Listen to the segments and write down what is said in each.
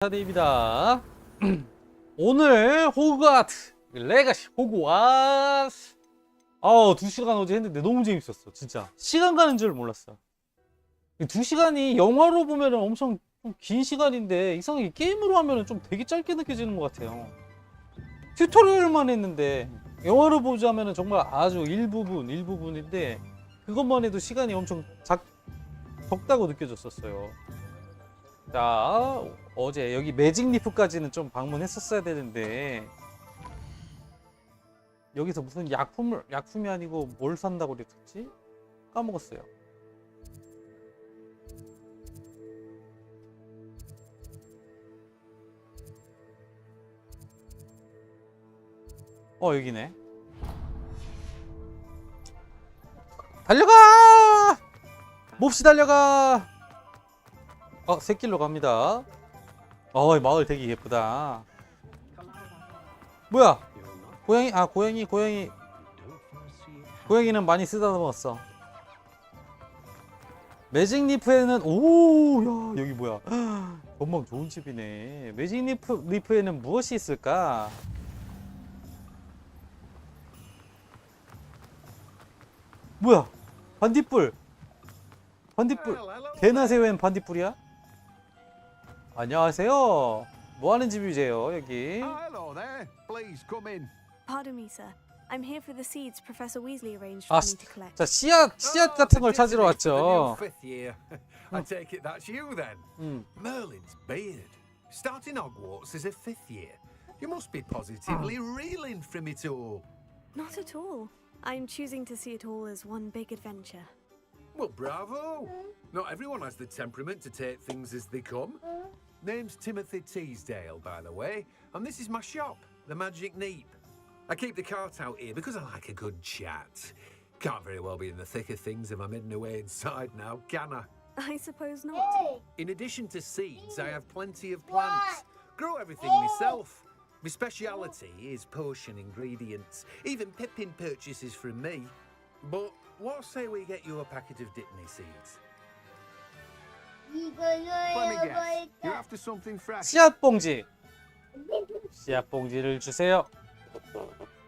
차대입니다. 오늘 호그와트 레가시 호그와트 2시간 어제 했는데 너무 재밌었어. 진짜 시간 가는 줄 몰랐어. 2시간이 영화로 보면 엄청 긴 시간인데 이상하게 게임으로 하면 좀 되게 짧게 느껴지는 것 같아요. 튜토리얼만 했는데 영화로 보자면 정말 아주 일부분인데 그것만 해도 시간이 엄청 적다고 느껴졌었어요. 자, 어제 여기 매직 리프까지는 좀 방문했었어야 되는데 여기서 무슨 약품이 아니고 뭘 산다고 그랬었지? 까먹었어요. 여기네. 달려가! 몹시 달려가! 샛길로 갑니다. 이 마을 되게 예쁘다. 뭐야? 고양이는 많이 쓰다듬었어. 매직 리프에는 야, 여기 뭐야? 전망 좋은 집이네. 매직 리프에는 무엇이 있을까? 뭐야? 반딧불. 개나세 웬 반딧불이야? 안녕하세요. 뭐 하는 집이세요, 여기? Hello there. Please come in. Pardon me, sir. I'm here for the seeds Professor Weasley arranged for me to collect. 자, 씨앗 같은 걸 찾으러 왔죠. Fifth year. I take it that's you then. Merlin's beard. Starting Hogwarts as a fifth year. You must be positively reeling from it all. Not at all. I'm choosing to see it all as one big adventure. Well, bravo. Not everyone has the temperament to take things as they come. Name's Timothy Teasdale, by the way, and this is my shop, the Magic Neep. I keep the cart out here because I like a good chat. Can't very well be in the thick of things if I'm hidden away inside now, can I? I suppose not. In addition to seeds, I have plenty of plants. Grow everything myself. My speciality is potion ingredients. Even Pippin purchases from me. But what say we get you a packet of Dittany seeds? Let me guess. You're after something fresh. 씨앗 봉지를 주세요.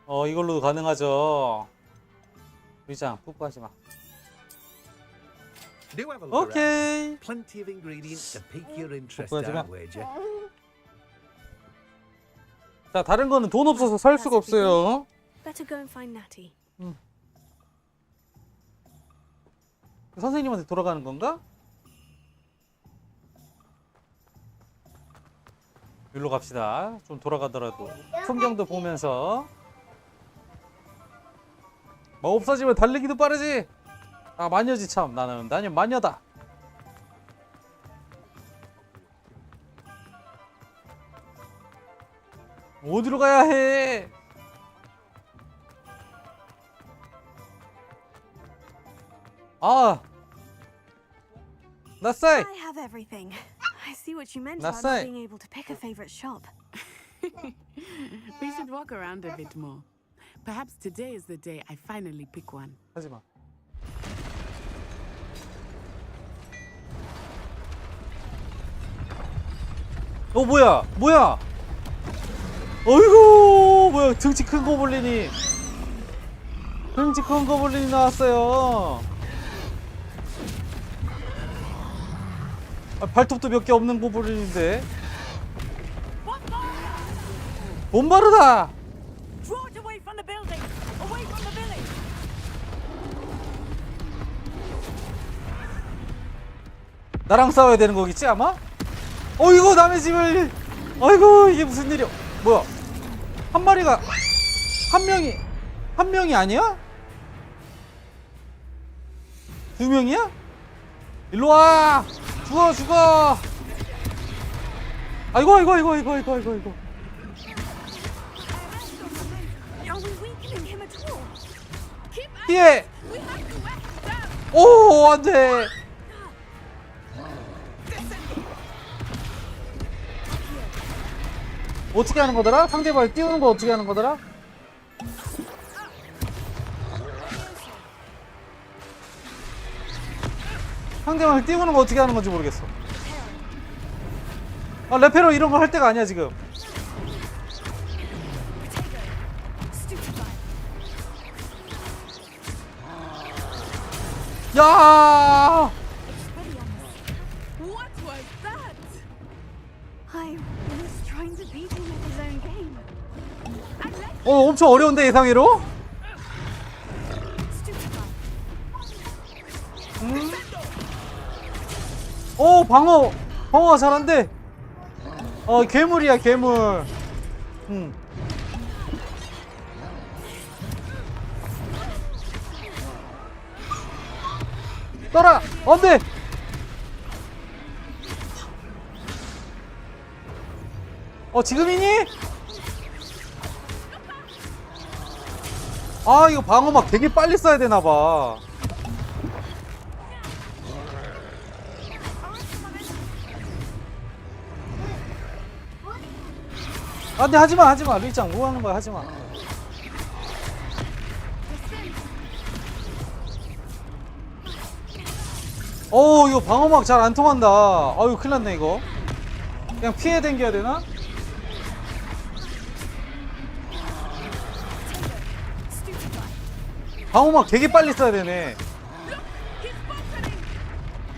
이걸로도 가능하죠. 위장 푹하지 마. Do have a look 오케이. around. Plenty of ingredients to pique your interest, I'd wager. 자, 다른 거는 돈 없어서 살 수가 없어요. Better go and find Natty. 선생님한테 돌아가는 건가? 여기로 갑시다. 좀 돌아가더라도 풍경도 보면서. 없어지면 달리기도 빠르지. 마녀지 참. 나는 마녀다. 어디로 가야 해? 나사이. I have everything. I see what you meant That's about not it. being able to pick a favorite shop. We should walk around a bit more. Perhaps today is the day I finally pick one. 하지 마. 뭐야? 어이구, 뭐야? 등치 큰 고블린이 나왔어요. 발톱도 몇 개 없는 고블린인데. 봄바르다. Draw it away from the building! Away from the village! 나랑 싸워야 되는 거겠지 아마? 이거 남의 집을. 아이고, 이게 무슨 일이야? 뭐야? 한 명이 아니야? 두 명이야? 일로 와! 죽어! 아이고. Are we weakening him at all? 피해! We have to whack him down! 오, 안 돼! 어떻게 하는 거더라? 상대방을 띄우는 거 어떻게 하는 거더라? 상대방을 띄우는 거 어떻게 하는 건지 모르겠어. 아 레페로 이런 거 할 때가 아니야 지금. 야! What was that? I was trying to beat him at his own game. 엄청 어려운데 예상외로? 방어가 잘한대. 괴물이야 괴물. 떠라! 안돼! 지금이니? 아 이거 방어막 되게 빨리 써야 되나봐. 안돼 하지마 리짱 뭐하는 거야 하지마. 이거 방어막 잘 안 통한다. 아유 큰일 났네 이거. 그냥 피해 댕겨야 되나? 방어막 되게 빨리 써야 되네.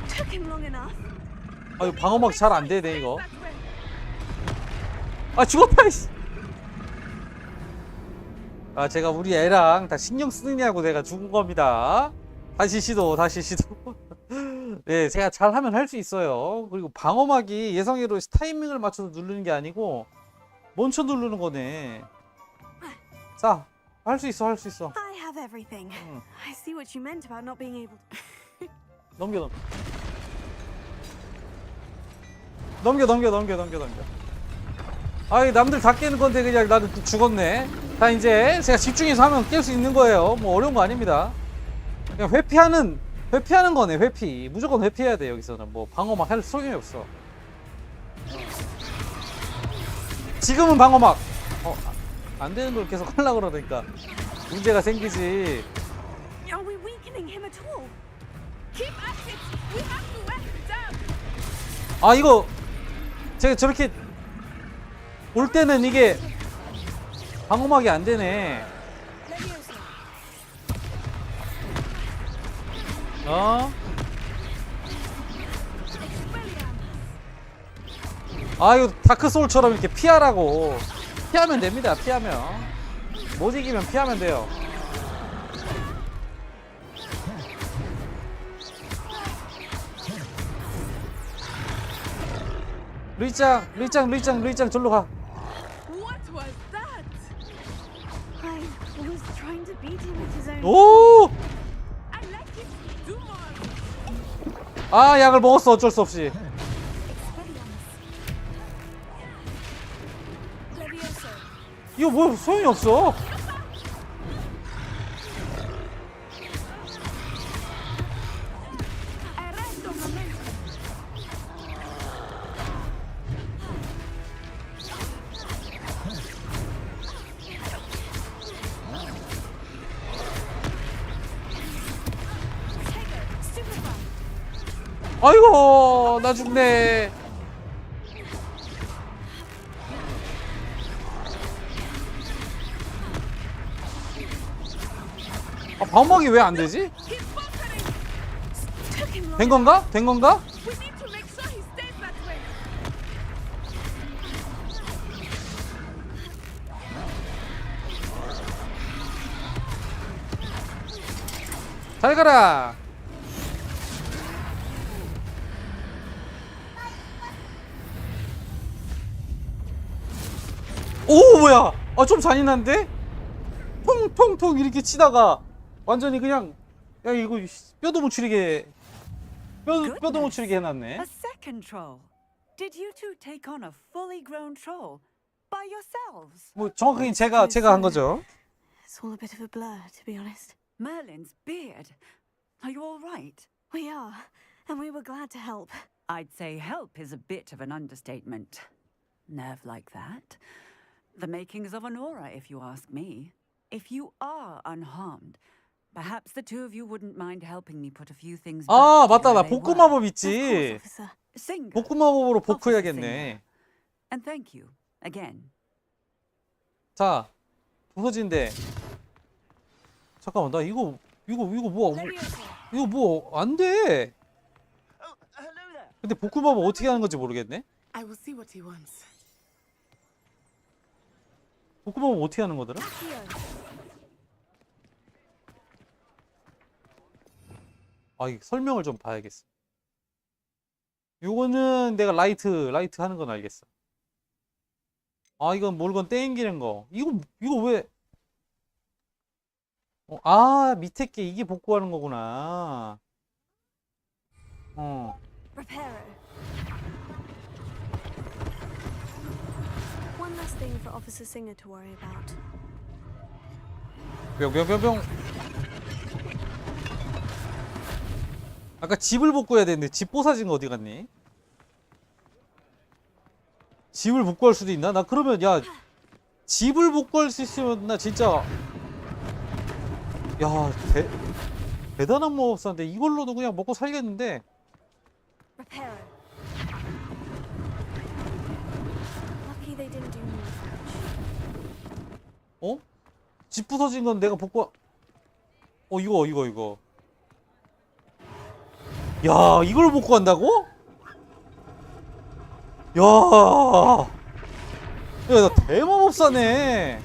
Took him long enough. 아유 방어막 잘 안 되네 이거. 아 죽었다 이씨. 아 제가 우리 애랑 다 신경 쓰느냐고 내가 죽은 겁니다. 다시 시도 네 제가 잘하면 할 수 있어요. 그리고 방어막이 예상외로 타이밍을 맞춰서 누르는 게 아니고 멈춰 누르는 거네. 자 할 수 있어 I have everything. I see what you meant about not being able to. 넘겨. 아이 남들 다 깨는 건데 그냥 나는 죽었네. 자 이제 제가 집중해서 하면 깰 수 있는 거예요. 뭐 어려운 거 아닙니다. 그냥 회피하는 거네. 회피 무조건 회피해야 돼. 여기서는 뭐 방어막 할 소용이 없어. 지금은 방어막 안 되는 걸 계속 하려고 그러니까 문제가 생기지. Are we weakening him at all? Keep at it. We have to wear him down. 아 이거 제가 저렇게 올 때는 이게 방어막이 안 되네. 아 이거 다크소울처럼 이렇게 피하라고. 피하면 됩니다. 피하면 못 이기면 피하면 돼요. 루이짱 절로 가. What was that? I was trying to beat him at his own. 오! I like it. Do more. 아 약을 먹었어 어쩔 수 없이. Levioso. 이거 뭐 소용이 없어. Arresto momento. 아이고 나 죽네. 방어막이 왜 안 되지? 된 건가? We need to make sure he stays that way. 잘 가라. 오 뭐야? 좀 잔인한데? 통통통 이렇게 치다가 완전히 그냥 야 이거 뼈도 못 추리게 뼈도 못 추리게 해놨네. A second troll. Did you two take on a fully grown troll by yourselves? 뭐 정확하게 제가 한 거죠. It's all a bit of a blur, to be honest. Merlin's beard. Are you all right? We are, and we were glad to help. I'd say help is a bit of an understatement. Nerve like that. The makings of an aura, if you ask me. If you are unharmed, perhaps the two of you wouldn't mind helping me put a few things back 아 to 맞다 where 나 they 복구 were. 마법 Of course, 있지. officer. Singer. 복구 마법으로 Officer 복구해야겠네. Singer. And thank you again. 자, 부서진대. 잠깐만, 나 이거 뭐 이거 뭐 안 돼. Oh, hello there. 근데 복구법을 어떻게 하는 건지 모르겠네. I will see what he wants. 복구법은 어떻게 하는 거더라? Here. 아, 이 설명을 좀 봐야겠어. 요거는 내가 라이트 하는 건 알겠어. 아, 이건 물건 땡기는 거. 이거 왜? 아, 밑에 게 이게 복구하는 거구나. Repairer. One less thing for Officer Singer to worry about. 뿅뿅뿅뿅. 아까 집을 복구해야 되는데 집 부서진 거 어디 갔니? 집을 복구할 수도 있나? 나 그러면 야 집을 복구할 수 있으면 나 진짜 야 대단한 모업사인데 이걸로도 그냥 먹고 살겠는데. Repairer. Lucky they didn't do more damage. 어? 집 부서진 건 내가 복구. 이거. 야, 이걸 복구한다고? 야, 나 대마법사네.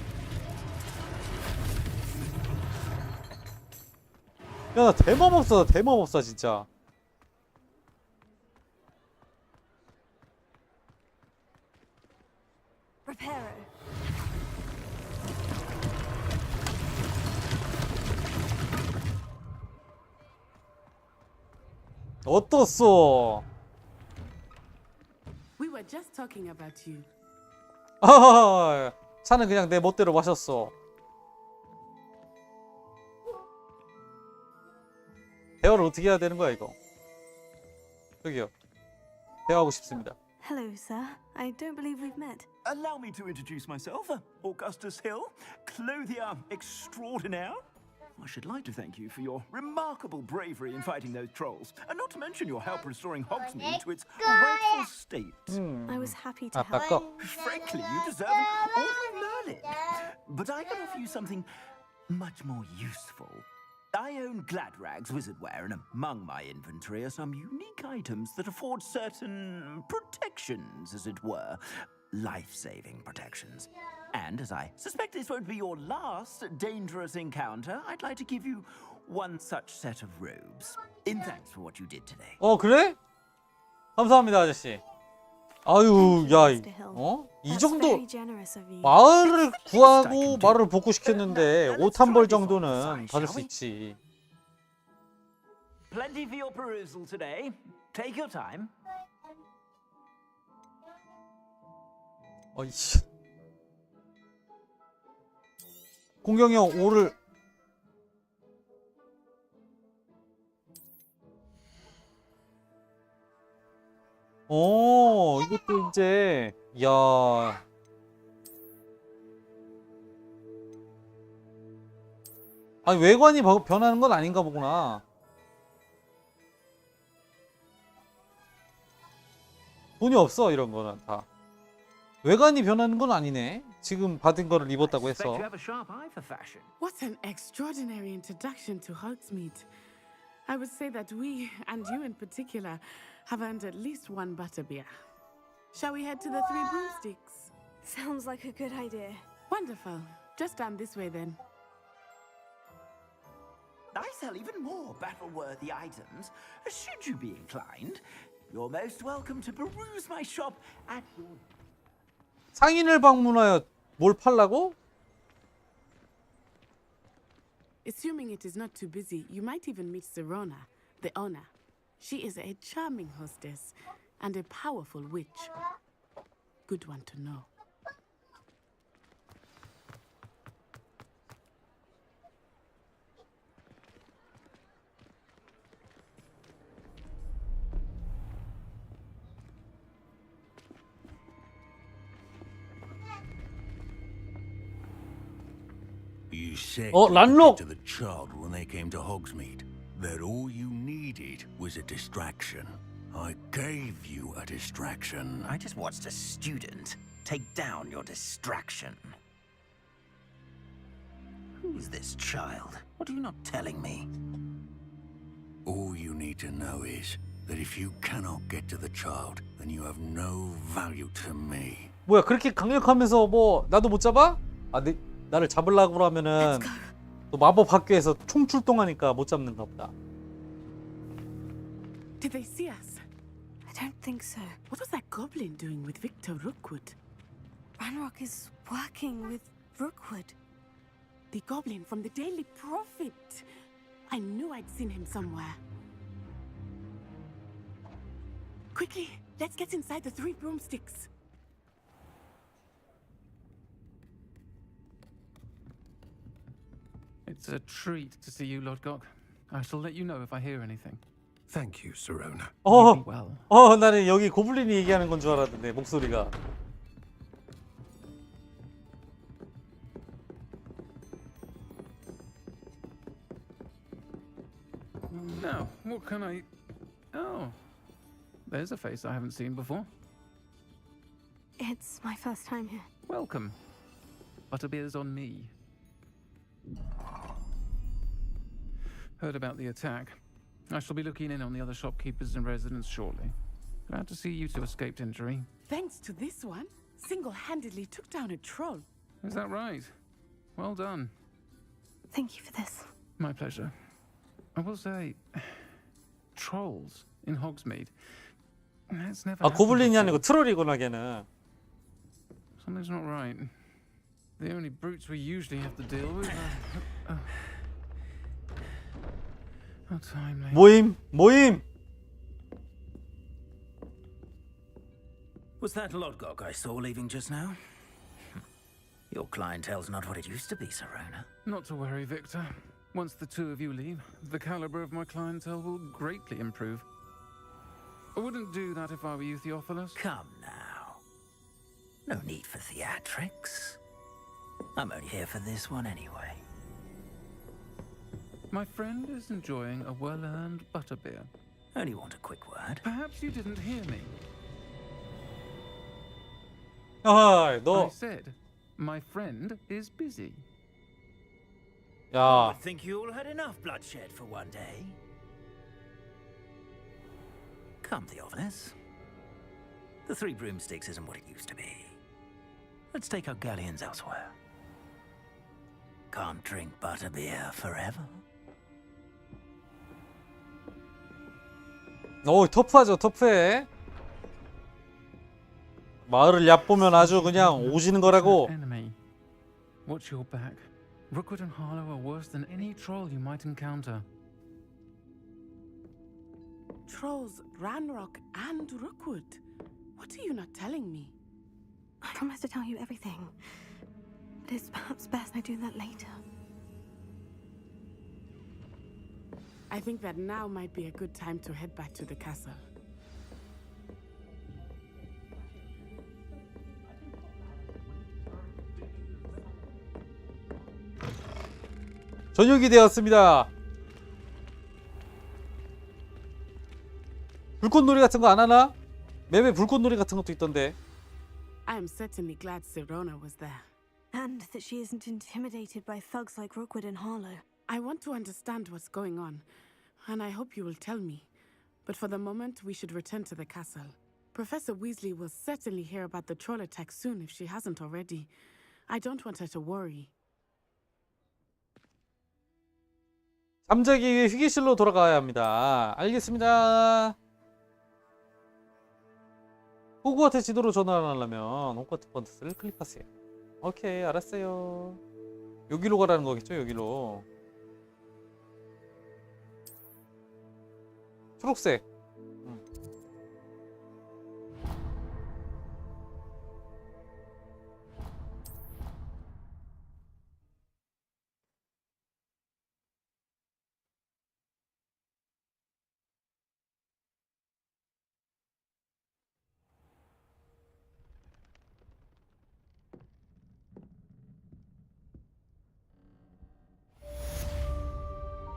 야, 나 대마법사 진짜. Repairer. 어떻소? We were just talking about you. 아, 차는 그냥 내 멋대로 마셨어. 대화를 어떻게 해야 되는 거야 이거? 저기요, 대화하고 싶습니다. Hello, sir. I don't believe we've met. Allow me to introduce myself. Augustus Hill, clothier extraordinaire. I should like to thank you for your remarkable bravery in fighting those trolls, and not to mention your help restoring Hogsmeade to its rightful state. I was happy to help. 아까 Frankly, you deserve an Order of Merlin. But I can offer you something much more useful. I own Gladrag's wizardware, and among my inventory are some unique items that afford certain protections, as it were. Life-saving protections. And as I suspect this won't be your last dangerous encounter, I'd like to give you one such set of robes, in thanks for what you did today. 그래? 감사합니다 아저씨. 아유, 야, Mr. Hill. 이 That's 정도 very generous of you. 마을을 구하고 마을을 복구시켰는데 옷 한 벌 정도는 받을 수 있지. Plenty for your perusal today. Take your time. 어이씨. 공경형 5를 이것도 이제 야. 아니 외관이 변하는 건 아닌가 보구나. 돈이 없어 이런 거는 다. 외관이 변하는 건 아니네. 지금 받은 거를 입었다고 Expect 해서. you have a sharp eye for fashion. What an extraordinary introduction to Hogsmeade. I would say that we, and you in particular, have earned at least one butterbeer. Shall we head to the Three Broomsticks? Sounds like a good idea. Wonderful. Just down this way then. I sell even more battle-worthy items. Should you be inclined, you're most welcome to peruse my shop at your... 상인을 방문하여 뭘 팔라고? Assuming it is not too busy, you might even meet Serona, the owner. She is a charming hostess and a powerful witch. Good one to know. You said 란록! to the child when they came to Hogsmeade that all you needed was a distraction. I gave you a distraction. I just watched a student take down your distraction. Who's this child? What are you not telling me? All you need to know is that if you cannot get to the child, then you have no value to me. 뭐야 그렇게 강력하면서 뭐 나도 못 잡아? 아 나를 잡으려고 그러면은 또 마법 학교에서 총 출동하니까 못 잡는가 보다. Did they see us? I don't think so. What was that goblin doing with Victor Rookwood? Ranrock is working with Rookwood. The goblin from the Daily Prophet. I knew I'd seen him somewhere. Quickly, let's get inside the three broomsticks. It's a treat to see you, Lodgok. I shall let you know if I hear anything. Thank you, Sirona. You be well. 나는 여기 고블린이 얘기하는 건 줄 알았는데 목소리가. Now, what can I... Oh, there's a face I haven't seen before. It's my first time here. Welcome. Butterbeer's on me. Heard about the attack. I shall be looking in on the other shopkeepers and residents shortly. Glad to see you two escaped injury. Thanks to this one, single-handedly took down a troll. Is that right? Well done. Thank you for this. My pleasure. I will say, trolls in Hogsmeade. That's never 아 happened 고블린이 before. 아니고 트롤이구나 걔는. Something's not right. The only brutes we usually have to deal with are... How timely. 모임. Was that Lodgok I saw leaving just now? Your clientele's not what it used to be, Sirona. Not to worry, Victor. Once the two of you leave, the caliber of my clientele will greatly improve. I wouldn't do that if I were you, Theophilus. Come now. No need for theatrics. I'm only here for this one anyway. My friend is enjoying a well-earned butterbeer. Only want a quick word. Perhaps you didn't hear me. 아, I 너, said, my friend is busy. 야, I think you all had enough bloodshed for one day. Come, Theophilus. The Three Broomsticks isn't what it used to be. Let's take our galleons elsewhere. Can't drink butterbeer forever. 터프하죠, 터프해. 마을을 얕보면 아주 그냥 오지는 거라고. Enemy. Watch your back. Rookwood and Harlow are worse than any troll you might encounter. Trolls, Ranrock, and Rookwood. What are you not telling me? I promise to tell you everything. But it's perhaps best I do that later. I think that now might be a good time to head back to the castle. 저녁이 되었습니다. 불꽃놀이 같은 거 안 하나? 맵에 불꽃놀이 같은 것도 있던데. I am certainly glad Sirona was there. And that she isn't intimidated by thugs like Rookwood and Harlow. I want to understand what's going on, and I hope you will tell me. But for the moment, we should return to the castle. Professor Weasley will certainly hear about the troll attack soon if she hasn't already. I don't want her to worry. 잠자기 위해 휴게실로 돌아가야 합니다. 알겠습니다. 호그와트 지도로 전환하려면 호그와트 번트스를 클릭하세요. 오케이, 알았어요. 여기로 가라는 거겠죠, 여기로. 초록색.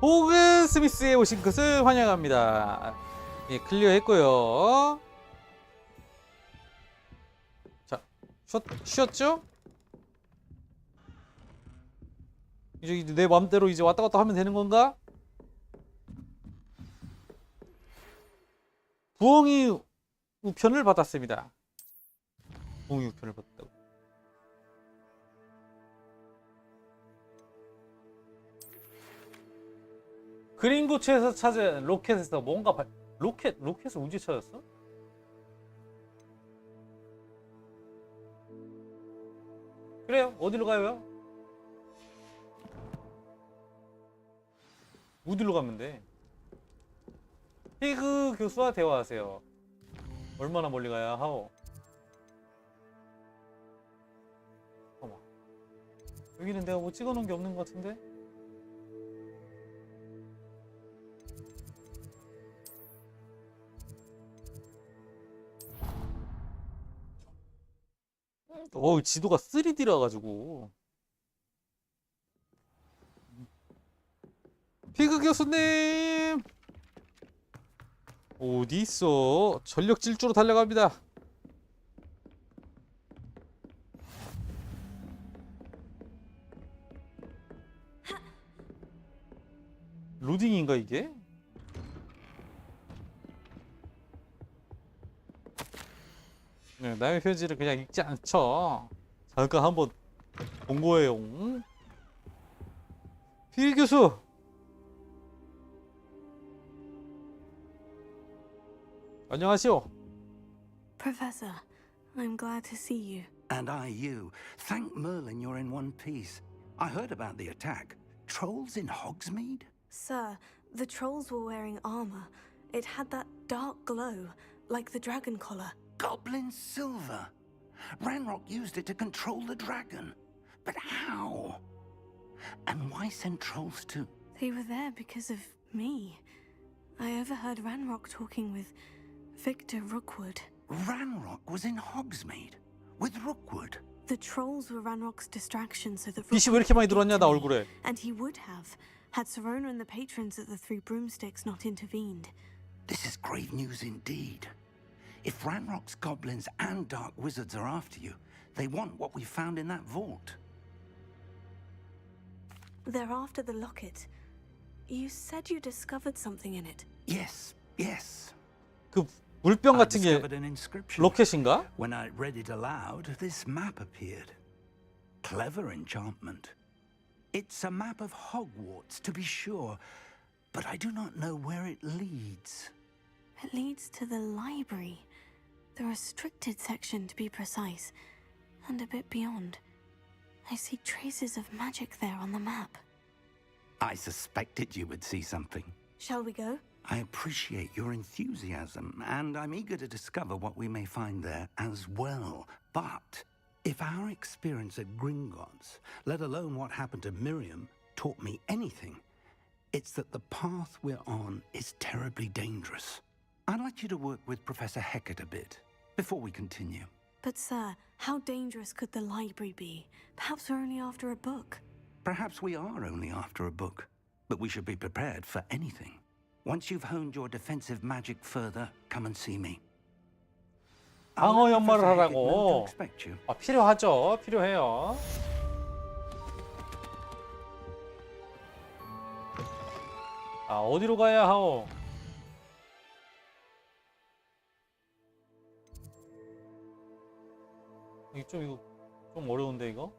호그 스미스에 오신 것을 환영합니다. 예, 클리어 했고요. 자, 쉬었죠? 이제 내 맘대로 이제 왔다 갔다 하면 되는 건가? 부엉이 우편을 받았습니다. 부엉이 우편을 받았다고. 그린고츠에서 찾은 로켓에서 뭔가 로켓을 언제 찾았어? 그래요. 어디로 가요? 어디로 가면 돼? 피그 교수와 대화하세요. 얼마나 멀리 가야 하오? 잠깐만. 여기는 내가 뭐 찍어놓은 게 없는 것 같은데? 지도가 3D라 가지고. 피그 교수님! 어디 있어? 전력 질주로 달려갑니다. 로딩인가 이게? 네, 남의 편지를 그냥 읽지 않죠. 잠깐 한번 본 거예요. 피그 교수! 안녕하시오. Professor, I'm glad to see you. And I you. Thank Merlin you're in one piece. I heard about the attack. Trolls in Hogsmeade? Sir, the trolls were wearing armor. It had that dark glow, like the dragon collar. Goblin silver. Ranrock used it to control the dragon. But how? And why send trolls to... They were there because of me. I overheard Ranrock talking with Victor Rookwood. Ranrock was in Hogsmeade with Rookwood. The trolls were Ranrock's distraction so that 빛이 왜 이렇게 많이 들어왔냐 나 얼굴에. And he would have, had Serona and the patrons at the Three Broomsticks not intervened. This is grave news indeed. If Ranrock's goblins and dark wizards are after you, they want what we found in that vault. They're after the locket. You said you discovered something in it. Yes, yes. 그 물병 I 같은 게 discovered an inscription. 로켓인가? When I read it aloud, this map appeared. Clever enchantment. It's a map of Hogwarts, to be sure, but I do not know where it leads. It leads to the library. The restricted section, to be precise. And a bit beyond. I see traces of magic there on the map. I suspected you would see something. Shall we go? I appreciate your enthusiasm, and I'm eager to discover what we may find there as well. But if our experience at Gringotts, let alone what happened to Miriam, taught me anything, it's that the path we're on is terribly dangerous. I'd like you to work with Professor Hecat a bit before we continue. But sir, how dangerous could the library be? Perhaps we're only after a book. Perhaps we are only after a book, but we should be prepared for anything. Once you've honed your defensive magic further, come and see me. 방어 연마를 하라고. expect you. 필요하죠. 필요해요. 어디로 가야 하오? 이거 좀 어려운데 이거?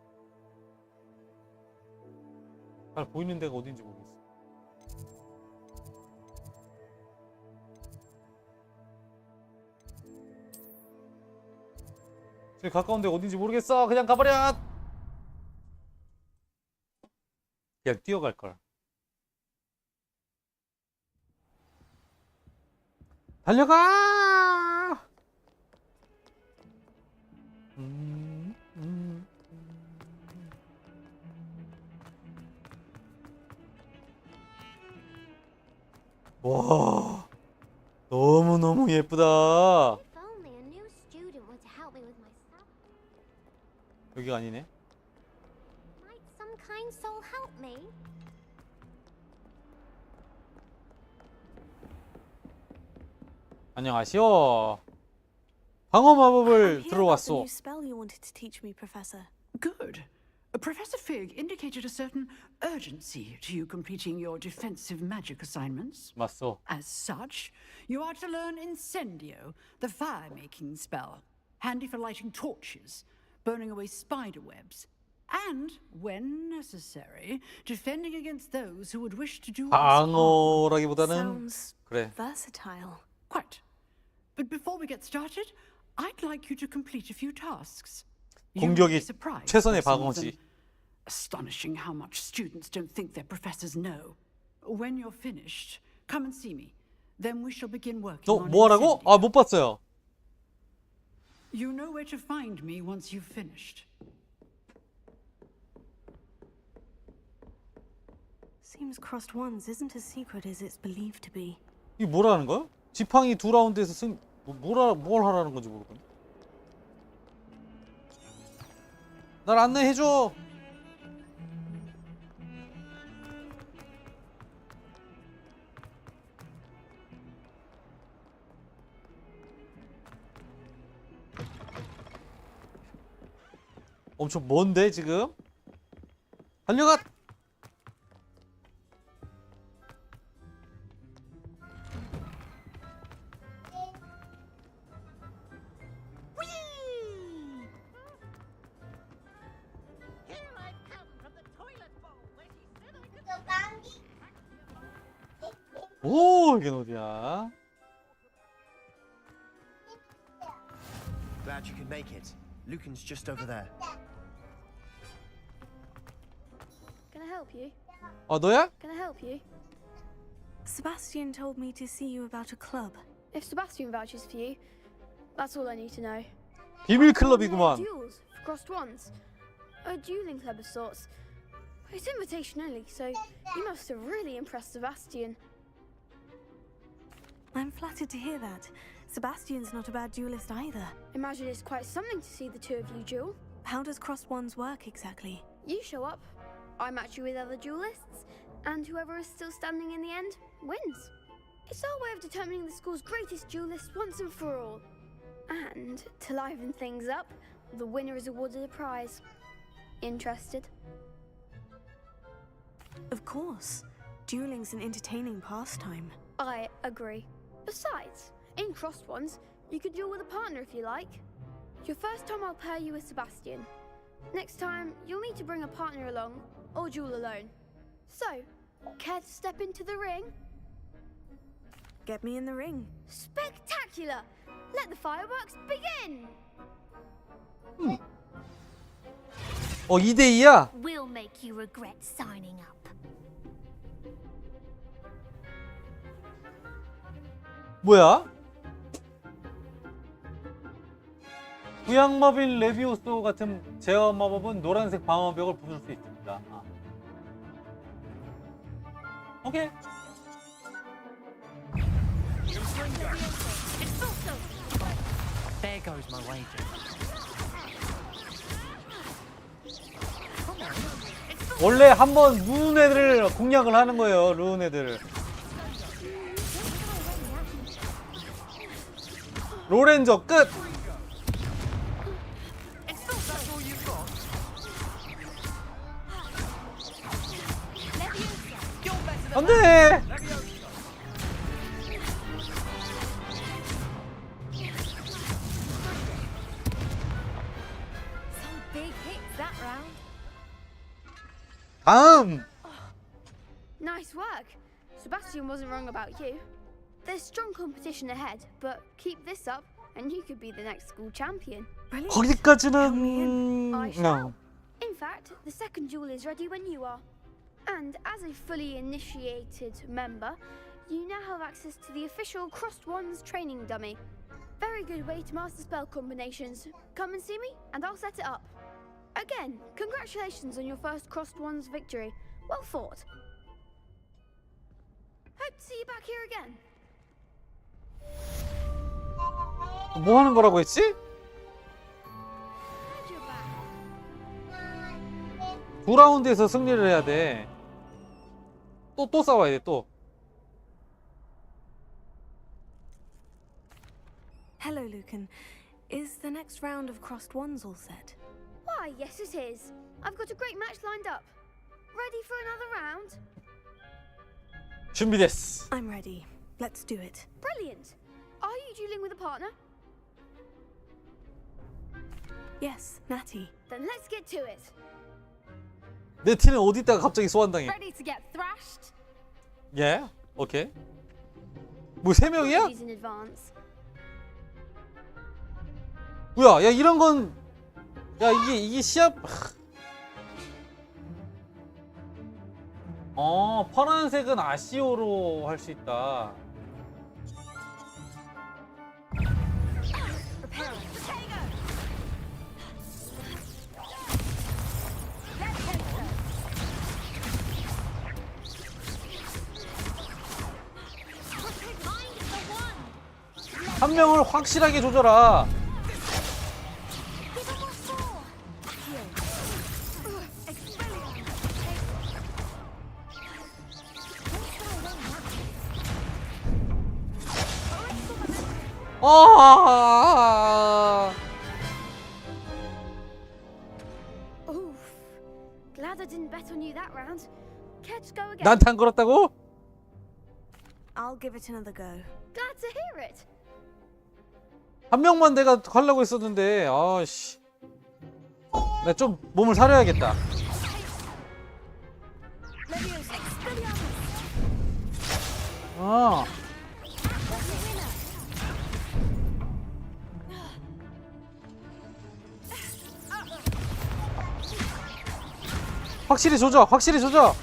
잘 보이는 데가 어딘지 모르겠어. 제일 가까운 데가 어딘지 모르겠어. 그냥 가버려. 그냥 뛰어갈 걸. 달려가! 와, 너무너무 예쁘다. If only a new student were to help me with my stuff. 여기가 아니네. Might some kind soul help me? 안녕하시오. 방어 마법을 I'm here about the 들어왔소. new spell you wanted to teach me, Professor. Good. Professor Fig indicated a certain urgency to you completing your defensive magic assignments. 맞소. As such, you are to learn Incendio, the fire-making spell, handy for lighting torches, burning away spider webs, and, when necessary, defending against those who would wish to do us harm. 방어라기보다는 Sounds 그래. versatile. Quite. But before we get started, I'd like you to complete a few tasks. You will 공격이 be surprised 최선의 by some of 방어지. them. Astonishing how much students don't think their professors know. When you're finished, come and see me. Then we shall begin working 너 on 뭐하라고? Incendio. 아, 못 봤어요. You know where to find me once you've finished. Seems crossed wands isn't as secret as it's believed to be. 이게 뭐라는 거야? 지팡이 2라운드에서 뭘 하라는 건지 모르겠네. 날 안내해줘. 엄청 먼데 지금? 달려가! 오, 이게 어디야? Glad you could make it. Lucan's just over there. Can I help you? 아, 너야? Can I help you? Sebastian told me to see you about a club. If Sebastian vouches for you, that's all I need to know. 비밀 클럽이구만. Duels for crossed wands. A dueling club of sorts. It's invitation only, so you must have really impressed Sebastian. I'm flattered to hear that. Sebastian's not a bad duelist either. Imagine it's quite something to see the two of you duel. How does crossed wands work exactly? You show up, I match you with other duelists, and whoever is still standing in the end wins. It's our way of determining the school's greatest duelist once and for all. And to liven things up, the winner is awarded a prize. Interested? Of course. Dueling's an entertaining pastime. I agree. Besides, in crossed ones, you could duel with a partner if you like. Your first time I'll pair you with Sebastian. Next time, you'll need to bring a partner along, or duel alone. So, care to step into the ring? Get me in the ring. Spectacular! Let the fireworks begin! 2대2야? We'll make you regret signing up. 뭐야? 구양마빈 레비오소 같은 제어 마법은 노란색 방어벽을 부술 수 있습니다. 아. 오케이. There goes my wager. 원래 한번 루은 애들을 공략을 하는 거예요. 루은 애들. 로렌저 끝. 안돼. Some big hits that round. 다음. Nice work. Sebastian wasn't wrong about you. There's strong competition ahead, but keep this up and you could be the next school champion. Brilliant. 거기까지는 I shall. In fact, the second duel is ready when you are. And as a fully initiated member, you now have access to the official Crossed Wands training dummy. Very good way to master spell combinations. Come and see me, and I'll set it up. Again, congratulations on your first Crossed Wands victory. Well fought. Hope to see you back here again. 뭐 하는 거라고 했지? Glad you're back. 2라운드에서 승리를 해야 돼. 또 싸워야 돼, 또. Lucan. Is the next round of crossed ones all set? Why, yes it is. I've got a great match lined up. Ready for another round? 준비됐어. I'm ready. Let's do it. Brilliant. Are you dueling with a partner? Yes, Natty. Then let's get to it. 내 티는 어디 있다가 갑자기 소환당해. Ready to get thrashed? 예? 오케이. 뭐 3명이야? Apologies in advance. 뭐야? 야 이런 건 야 이게 시합 파란색은 아시오로 할 수 있다. 한 명을 확실하게 조져라. Oof. Glad I didn't bet on you that round. Care to go again? 나한테 안 걸었다고? I'll give it another go. Glad to hear it. 한 명만 내가 하려고 했었는데 아씨. 나 좀 몸을 사려야겠다. 아. 확실히 조져. 확실히 조져.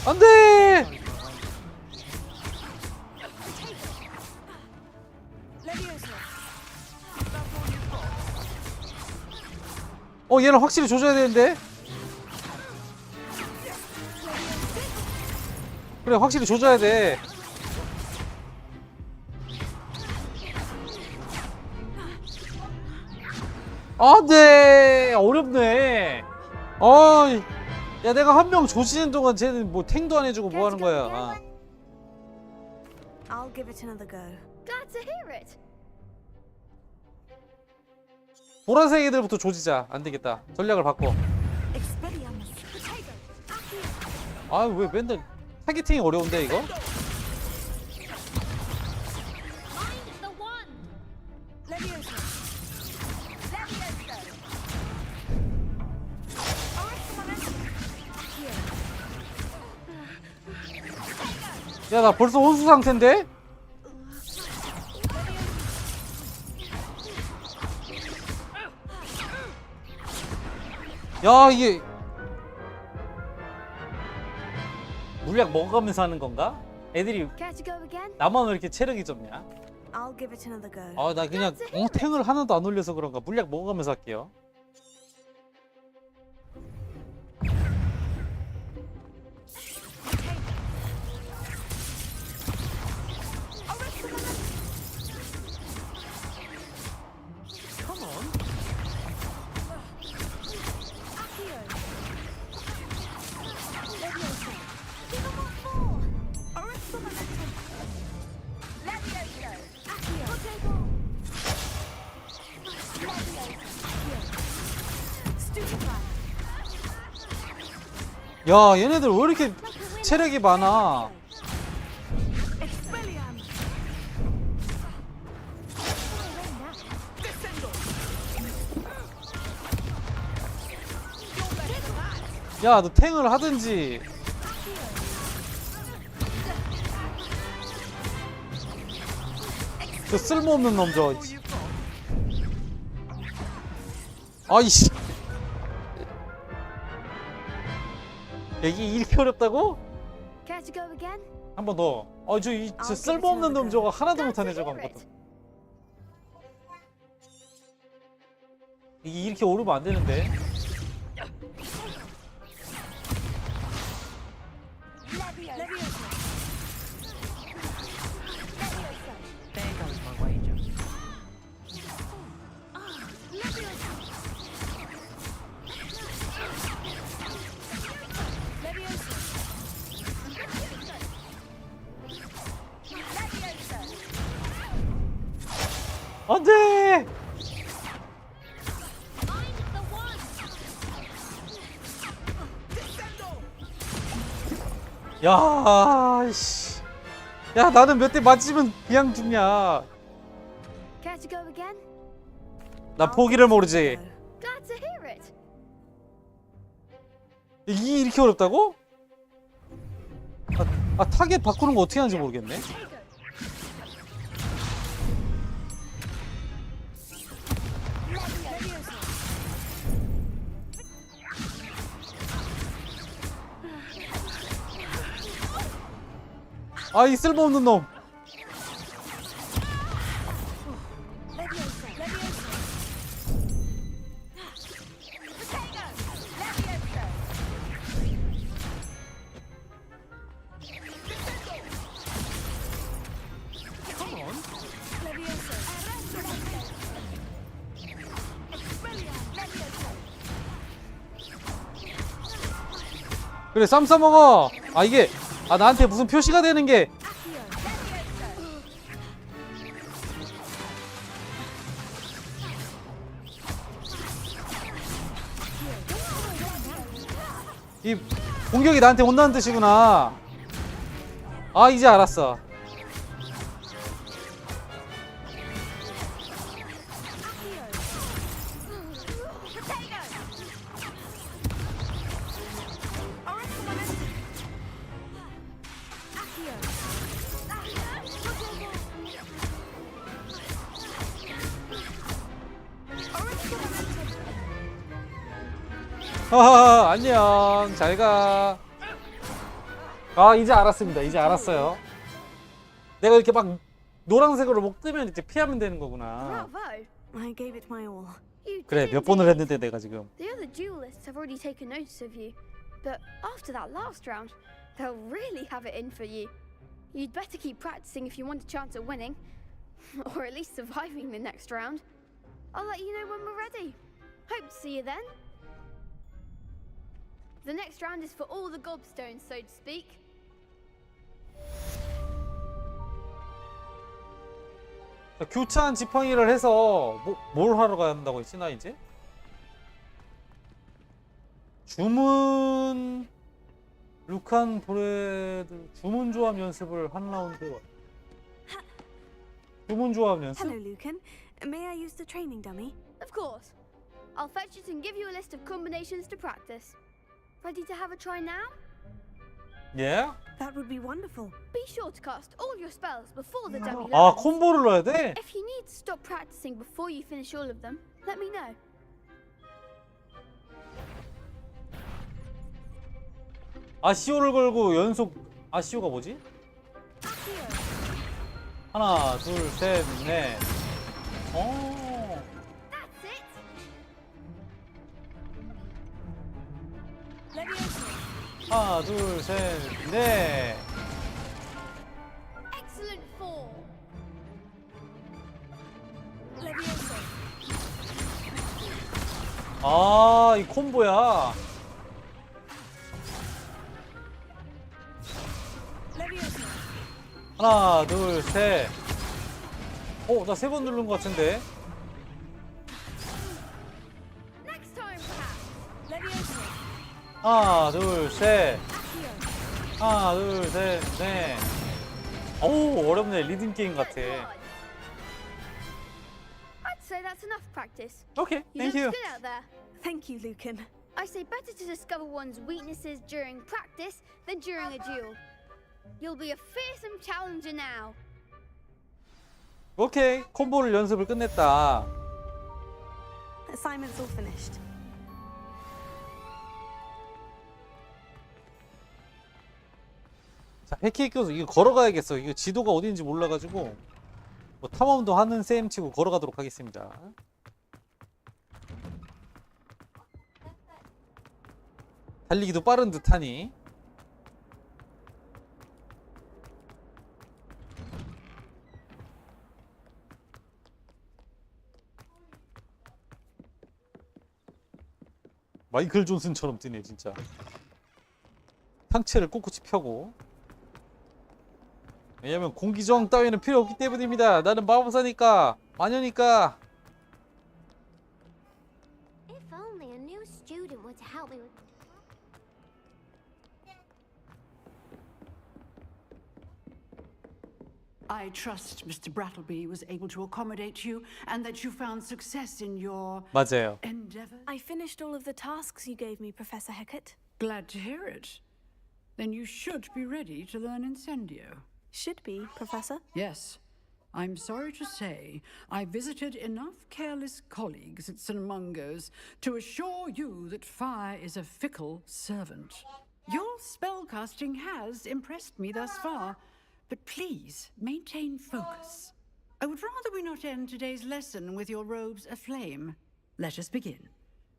안돼. 얘는 확실히 조져야 되는데. 그래 확실히 조져야 돼. 네 어렵네. 야 내가 한 명 조지는 동안 쟤는 뭐 탱도 안 해주고 뭐 하는 거야. I'll give it another go. Glad to hear it. 보라색 애들부터 조지자. 안 되겠다. 전략을 바꿔. 왜 맨날 타겟팅이 어려운데 이거? 야 나 벌써 혼수 상태인데? 야 이게 물약 먹어가면서 하는 건가? 애들이 Care to go again? 나만 왜 이렇게 체력이 적냐? I'll give it another go. 나 그냥 탱을 하나도 안 올려서 그런가. 물약 먹어가면서 할게요. 야 얘네들 왜 이렇게 체력이 많아. 야 너 탱을 하든지. 저 쓸모없는 놈 저. 아이씨. 이게 이렇게 어렵다고? Care to go again? 한 번 더. 저 쓸모없는 놈 저거 하나도 못하네 저거 아무것도. 이게 이렇게 오르면 안 되는데. There goes my wager. 야, 씨. 야, 나는 몇 대 맞으면 그냥 죽냐. Care to go again? 나 포기를 모르지. Glad to hear it. 이게 이렇게 어렵다고? 타겟 바꾸는 거 어떻게 하는지 모르겠네. 아, 이 쓸모없는 놈. 그래, 쌈 싸먹어. 아, 이게 나한테 무슨 표시가 되는 게 이 공격이 나한테 온다는 뜻이구나. 아, 이제 알았어. 하하, 안녕. 잘 가. 아, 이제 알았습니다. 이제 알았어요. 내가 이렇게 막 노란색으로 목 뜨면 이제 피하면 되는 거구나. Bravo. I gave it my all. You 그래, did 몇 번을 indeed. 했는데 내가 지금. The other duelists have already taken notice of you, but after that last round, they'll really have it in for you. You'd better keep practicing if you want a chance at winning, or at least surviving the next round. I'll let you know when we're ready. Hope to see you then. The next round is for all the gobstones, so to speak. 자, 교차한 지팡이를 해서 뭘 하러 간다고 했지 나 이제? 주문 루칸 브레드 주문 조합 연습을 한 라운드. 주문 조합 연습? Hello, Lucan. May I use the training dummy? Of course. I'll fetch it and give you a list of combinations to practice. Ready to have a try now? 예? That would be wonderful. Be sure to cast all your spells before the dummy 아, learns. 콤보를 넣어야 돼? If you need to stop practicing before you finish all of them, let me know. 아시오를 걸고 연속 아시오가 뭐지? 하나, 둘, 셋, 넷. That's it. 하나, 둘, 셋, 넷. Excellent form. 아, 이 콤보야. 하나, 둘, 셋. 나 세 번 누른 것 같은데. Next time, perhaps. 하나, 둘, 셋. 하나, 둘, 셋, 넷. 어우, 어렵네. 리듬 게임 같아. I'd say that's enough practice. 오케이, You 땡큐. look good out there. Thank you, Lucan. I say better to discover one's weaknesses during practice than during a duel. You'll be a fearsome challenger now. 오케이, 콤보를 연습을 끝냈다. Assignment's all finished. 자, 패키지 껴서 이거 걸어가야겠어. 이거 지도가 어딘지 몰라가지고 뭐 탐험도 하는 셈 치고 걸어가도록 하겠습니다. 달리기도 빠른 듯하니. 마이클 존슨처럼 뛰네 진짜. 상체를 꼿꼿이 펴고. 왜냐면 공기저항 따위는 필요 없기 때문입니다. 나는 마법사니까, 마녀니까. If only a new student were to help me with. I trust Mr. Brattleby was able to accommodate you and that you found success in your 맞아요. endeavor. I finished all of the tasks you gave me, Professor Hecat. Glad to hear it. Then you should be ready to learn Incendio. Should be, Professor. Yes. I'm sorry to say, I visited enough careless colleagues at St. Mungo's to assure you that fire is a fickle servant. Your spellcasting has impressed me thus far, but please maintain focus. I would rather we not end today's lesson with your robes aflame. Let us begin.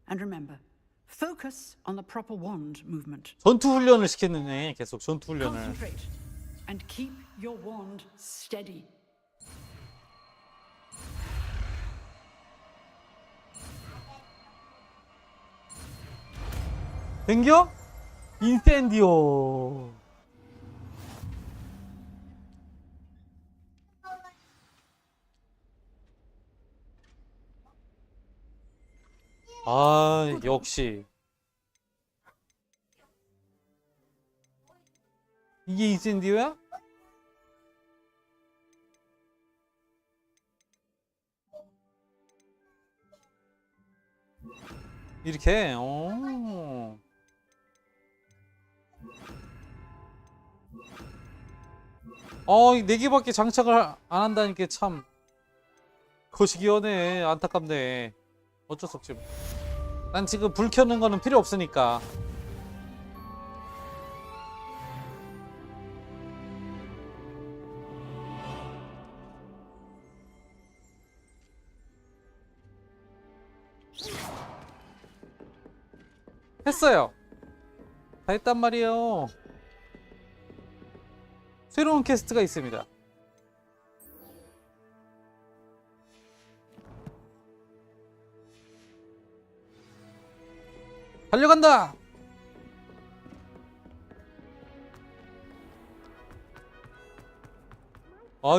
And remember, focus on the proper wand movement. 전투 훈련을 시켰네. 계속 전투 훈련을. Concentrate and keep your wand steady. 댕겨? 인센디오. 아, 역시. 이게 인센디오야? 이렇게, 오. 이 4개밖에 장착을 안 한다니까 참 거시기하네. 안타깝네. 어쩔 수 없지. 난 지금 불 켜는 거는 필요 없으니까. 했어요. 다 했단 말이에요. 새로운 퀘스트가 있습니다. 달려간다!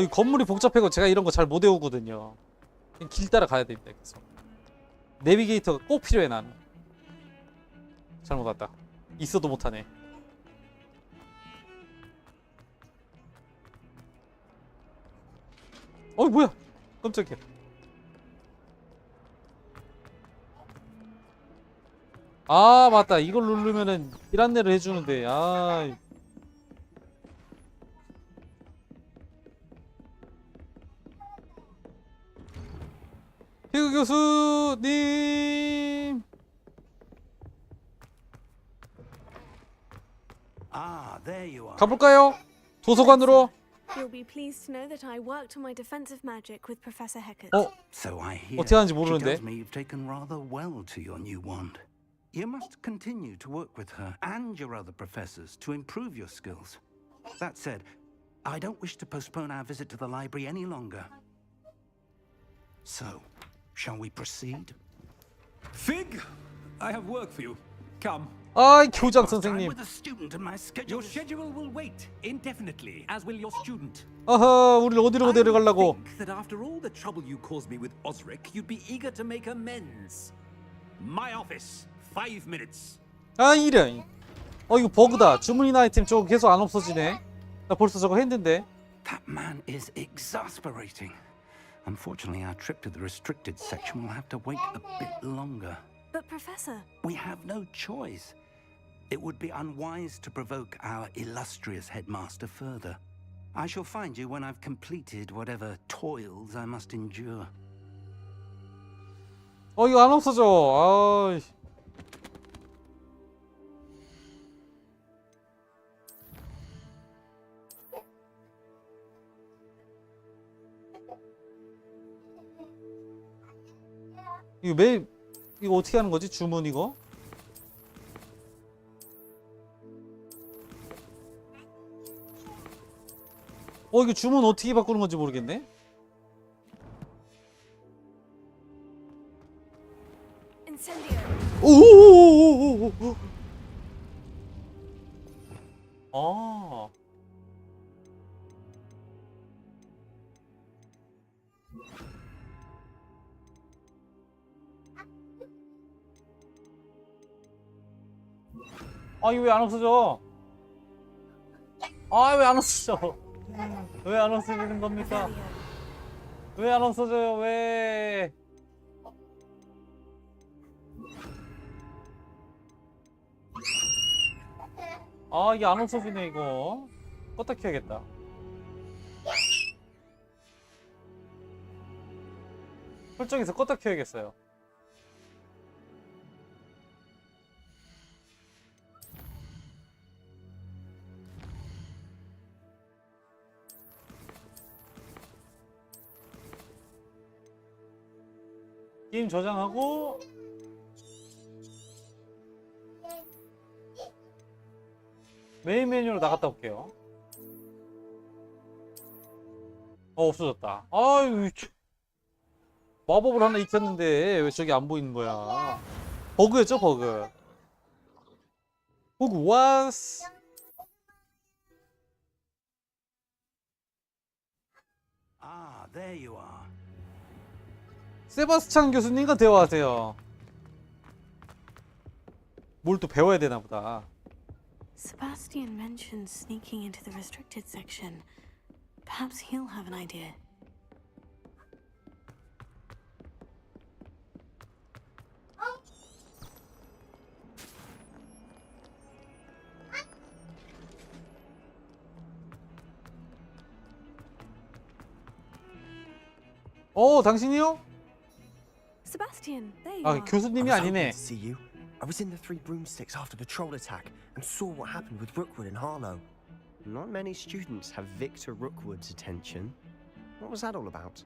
이 건물이 복잡해고 제가 이런 거 잘 못 외우거든요. 그냥 길 따라 가야 됩니다. 계속. 내비게이터가 꼭 필요해 나는. 잘못 왔다. 있어도 못하네. 뭐야? 깜짝이야. 맞다. 이걸 누르면은 길 안내를 해주는데. 희그 교수님. There you are. 가볼까요? 도서관으로. You'll be pleased to know that I worked on my defensive magic with Professor Hecat. So I hear. 어떻게 하는지 She 모르는데. tells me you've taken rather well to your new wand. You must continue to work with her and your other professors to improve your skills. That said, I don't wish to postpone our visit to the library any longer. So, shall we proceed? Fig, I have work for you. Come. 교장 I'm 선생님. with a student and my schedule. Your schedule will wait indefinitely, as will your student. 우리를 어디로 데려가려고? I think that after all the trouble you caused me with Osric, you'd be eager to make amends. My office, 5 minutes. 이래. 이거 버그다. 주문이나 아이템 저거 계속 안 없어지네. 나 벌써 저거 했는데. That man is exasperating. Unfortunately, our trip to the restricted section will have to wait a bit longer. But Professor... We have no choice. It would be unwise to provoke our illustrious headmaster further. I shall find you when I've completed whatever toils I must endure. 이거 안 없어져. 이거 어떻게 하는 거지? 주문 이거? 이거 주문 어떻게 바꾸는 건지 모르겠네. Incendio. 오오오오오오. 이거 왜 안 없어져? 왜 안 없어져? 왜 안 없어지는 겁니까? 왜 안 없어져요? 왜? 아, 이게 안 없어지네 이거. 껐다 켜야겠다. 설정에서 껐다 켜야겠어요. 게임 저장하고 메인 메뉴로 나갔다 올게요. 없어졌다. 아유, 마법을 하나 익혔는데 왜 저기 안 보이는 거야? 버그였죠, 버그. 호그와트. Ah, there you are. 세바스찬 교수님과 대화하세요. 뭘 또 배워야 되나 보다. Sebastian mentioned sneaking into the restricted section. Perhaps he'll have an idea. 당신이요? Sebastian, there you 아, are. 교수님이 아니네. To see you. I was in the Three Broomsticks after the troll attack and saw what happened with Rookwood and Harlow. Not many students have Victor Rookwood's attention. What was that all about?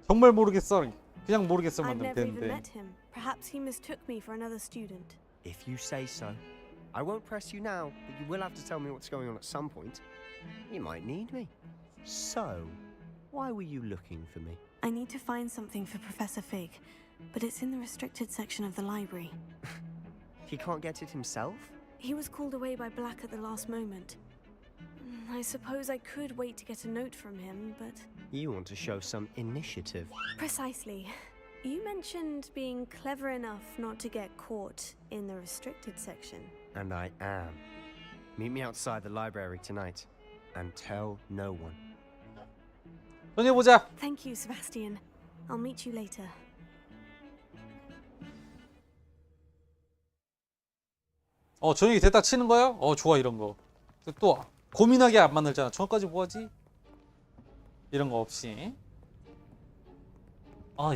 정말 모르겠어. 그냥 모르겠어 I've 만들면 never even 되는데. met him. Perhaps he mistook me for another student. If you say so. I won't press you now, but you will have to tell me what's going on at some point. You might need me. So, why were you looking for me? I need to find something for Professor Fig, but it's in the restricted section of the library. He can't get it himself? He was called away by Black at the last moment. I suppose I could wait to get a note from him, but... You want to show some initiative. Precisely. You mentioned being clever enough not to get caught in the restricted section. And I am. Meet me outside the library tonight. And tell no one. 전해 보자. Thank you, Sebastian. I'll meet you later. 저녁이 됐다 치는 거야? 좋아 이런 거. 또 고민하게 안 만들잖아. 저까지 뭐하지? 이런 거 없이.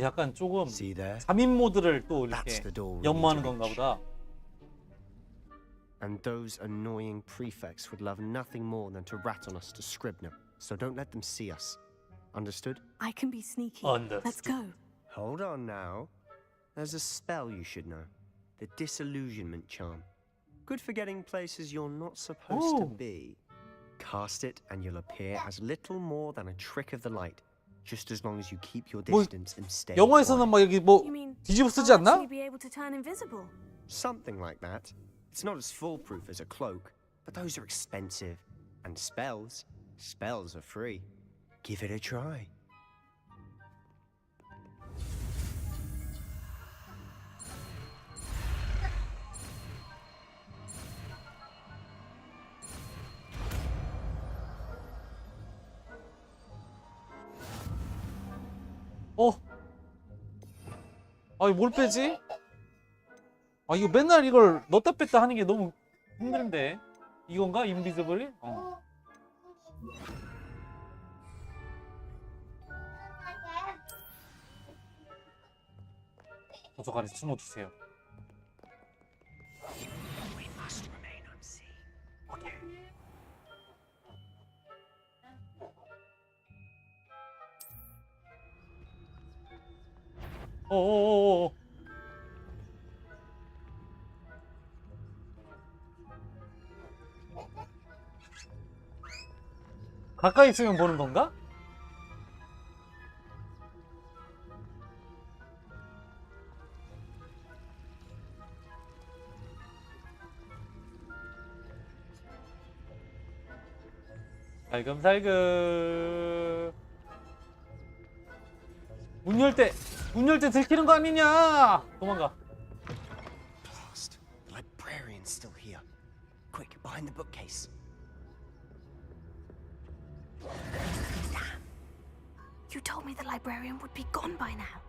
약간 조금 3인 모드를 또 이렇게 연마하는 건가 보다. And those annoying prefects would love nothing more than to rat on us to Scribner. So don't let them see us. Understood? I can be sneaky. Understood. Let's go. Hold on now. There's a spell you should know. The Disillusionment Charm. Good for getting places you're not supposed to be. Cast it and you'll appear as little more than a trick of the light. Just as long as you keep your distance and stay 영화에서는 막 여기 뭐 뒤집어 쓰지 않나? I'll actually be able to turn invisible. Something like that. It's not as foolproof as a cloak, but those are expensive. And spells are free. Give it a try. 뭘 빼지? 이거 맨날 이걸 넣었다 뺐다 하는 게 너무 힘든데. 이건가? 인비지블이? 도서관에 숨어두세요. We must remain unseen. 어어어어. 가까이 있으면 보는 건가? 살금살금. 문 열 때 들키는 거 아니냐? 도망가. Blast. The librarian's still here. Quick, behind the bookcase. You told me the librarian would be gone by now.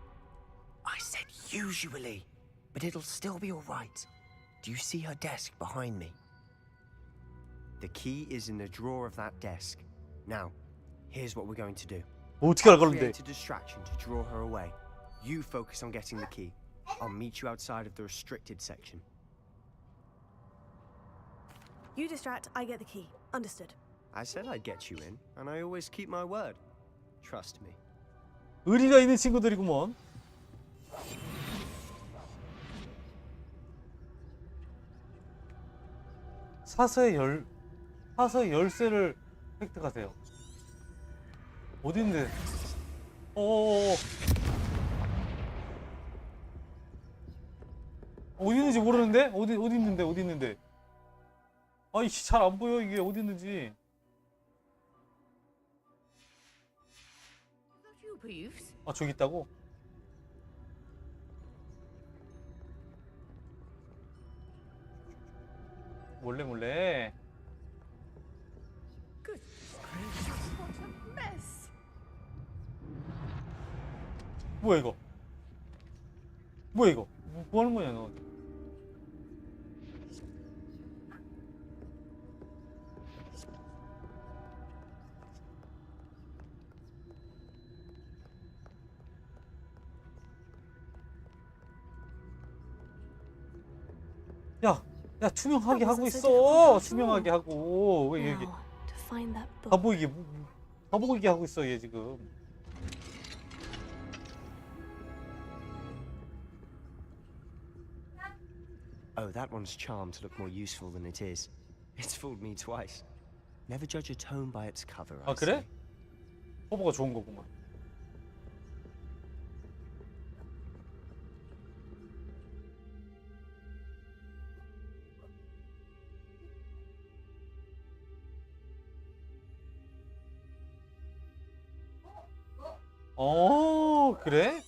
I said usually, but it'll still be all right. Do you see her desk behind me? The key is in the drawer of that desk. Now, here's what we're going to do. 어떻게 알아 그런데? Create a distraction to draw her away. You focus on getting the key. I'll meet you outside of the restricted section. You distract, I get the key. Understood. I said I'd get you in, and I always keep my word. Trust me. 의리가 있는 친구들이구먼. 사서의 열쇠를 획득하세요. 어디 있는데? 어디 있는지 모르는데? 어디 있는데? 아이씨, 잘 안 보여 이게 어디 있는지. 아, 저기 있다고? 몰래. 뭐야 이거? 뭐 하는 거냐 너? 야, 투명하게 하고 있어. 투명하게 하고. 왜 여기 Now, to find that book. 다 보이게 하고 있어 얘 지금. Oh, that one's charmed to look more useful than it is. It's fooled me twice. Never judge a tome by its cover, I 아, 그래? say. 커버가 좋은 거구만. 그래?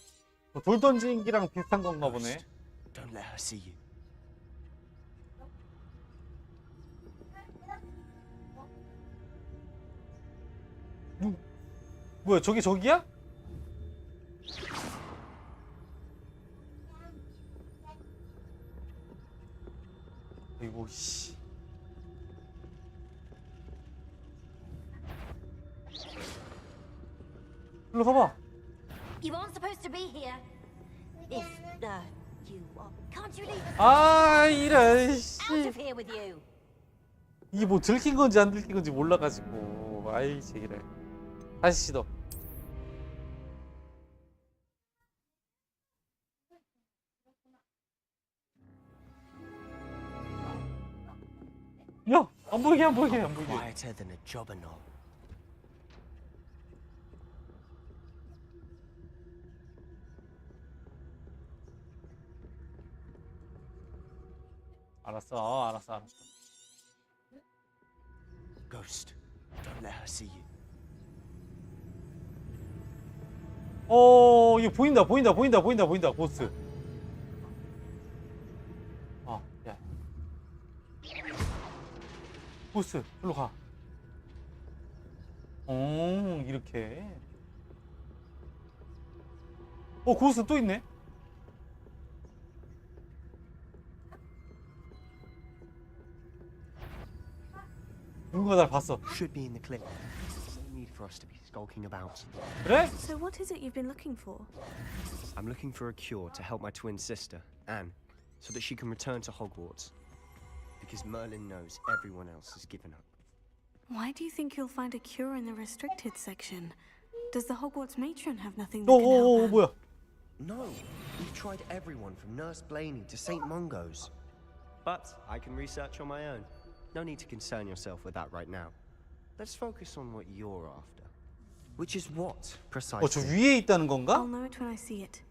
돌 던지기랑 비슷한 건가 보네. Don't let her see you. 뭐야, 저기야? 아이고 씨. 일로 가봐. You aren't supposed to be here. If you are, can't you leave us 아, 이런 씨. out of here with you? 이게 뭐 들킨 건지 안 들킨 건지 몰라가지고. 아이 제기를. 다시 시도. 야, 안 보이게. Quieter than a jobberknoll. 알았어. Ghost, don't let her see you. 이거 보인다, 보스. 야. 보스, 일로 가. 이렇게. 고스 또 있네. 누군가 날 봤어. Should be in the clip. No need for us to be skulking about. 그래? So what is it you've been looking for? I'm looking for a cure to help my twin sister, Anne, so that she can return to Hogwarts. Because Merlin knows everyone else has given up. Why do you think you'll find a cure in the restricted section? Does the Hogwarts matron have nothing that can help her? 뭐야? No, we've tried everyone from Nurse Blaney to St. Mungo's. But I can research on my own. No need to concern yourself with that right now. Let's focus on what you're after. Which is what, precisely? 저 위에 있다는 건가? I'll know it when I see it.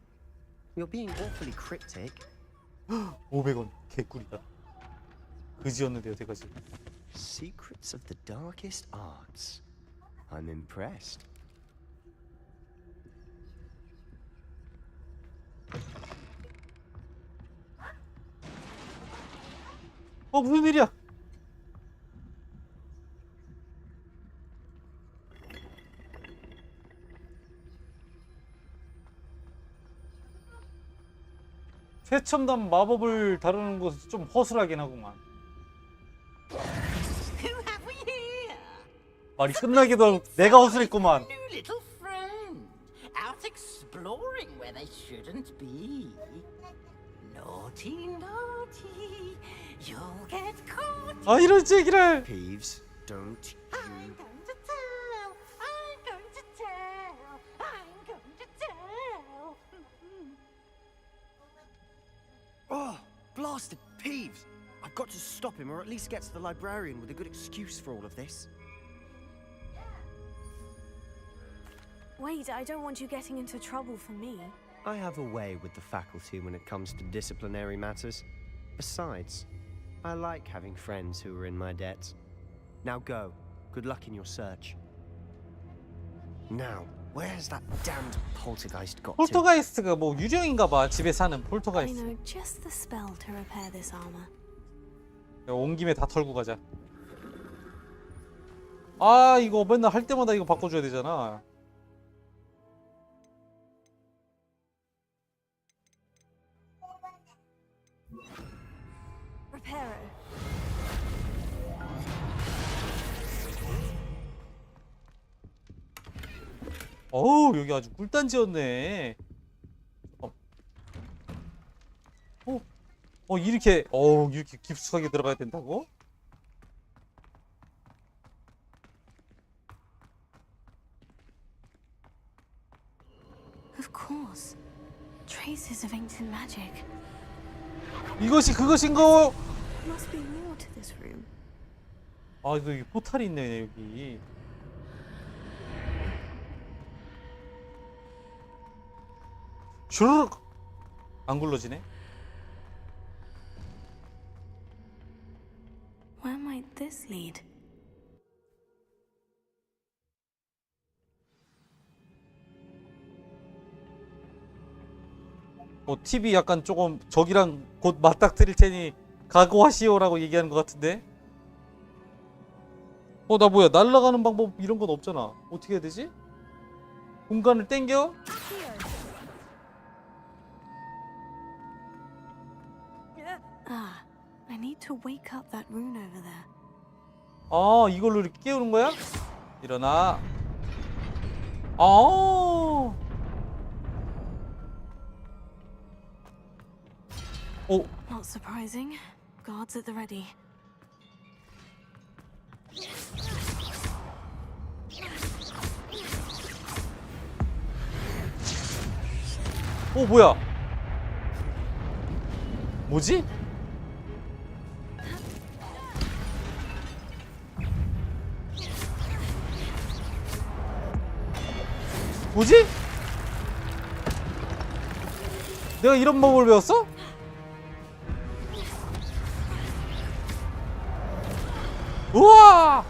You're being awfully cryptic. 500원. 개꿀이다. 그지였는데요, 제가지. Secrets of the darkest arts. I'm impressed. 무슨 일이야? 최첨단 마법을 다루는 것은 좀 허술하긴 하구만. Who have we here? 말이 끝나기도 하고 내가 허술했구만. New little friend, out exploring where they shouldn't be. Naughty, naughty, you'll get caught. 아 이런 얘기를. Peeves, don't I'm going to tell. I'm going to tell. I'm going to tell. Oh, blasted Peeves! I've got to stop him, or at least get to the librarian with a good excuse for all of this. Wait, I don't want you getting into trouble for me. I have a way with the faculty when it comes to disciplinary matters. Besides, I like having friends who are in my debt. Now go. Good luck in your search. Now, where's that damned poltergeist got to? 폴터가이스트가 뭐 유령인가봐. 집에 사는 I 폴터가이스트. know just the spell to repair this armor. 온 김에 다 털고 가자. 아 이거 맨날 할 때마다 이거 바꿔줘야 되잖아. Repair it. 어우 여기 아주 꿀단지였네. 이렇게 이렇게 깊숙하게 들어가야 된다고? Of course. Traces of ancient magic. 이것이 그것인가? Must be more to this room. 아 여기 포탈이 있네 여기. 슈르륵 안 굴러지네. Where might this lead? TV 약간 조금 저기랑 곧 맞닥뜨릴 테니 각오하시오라고 얘기하는 것 같은데. 나 뭐야 날아가는 방법 이런 건 없잖아. 어떻게 해야 되지? 공간을 땡겨? Ah, I need to wake up that rune over there. 아 이걸로 이렇게 깨우는 거야? 일어나. 아. Not surprising. Guards at the ready. 뭐야? 뭐지? 뭐지? 내가 이런 법을 배웠어? 우와!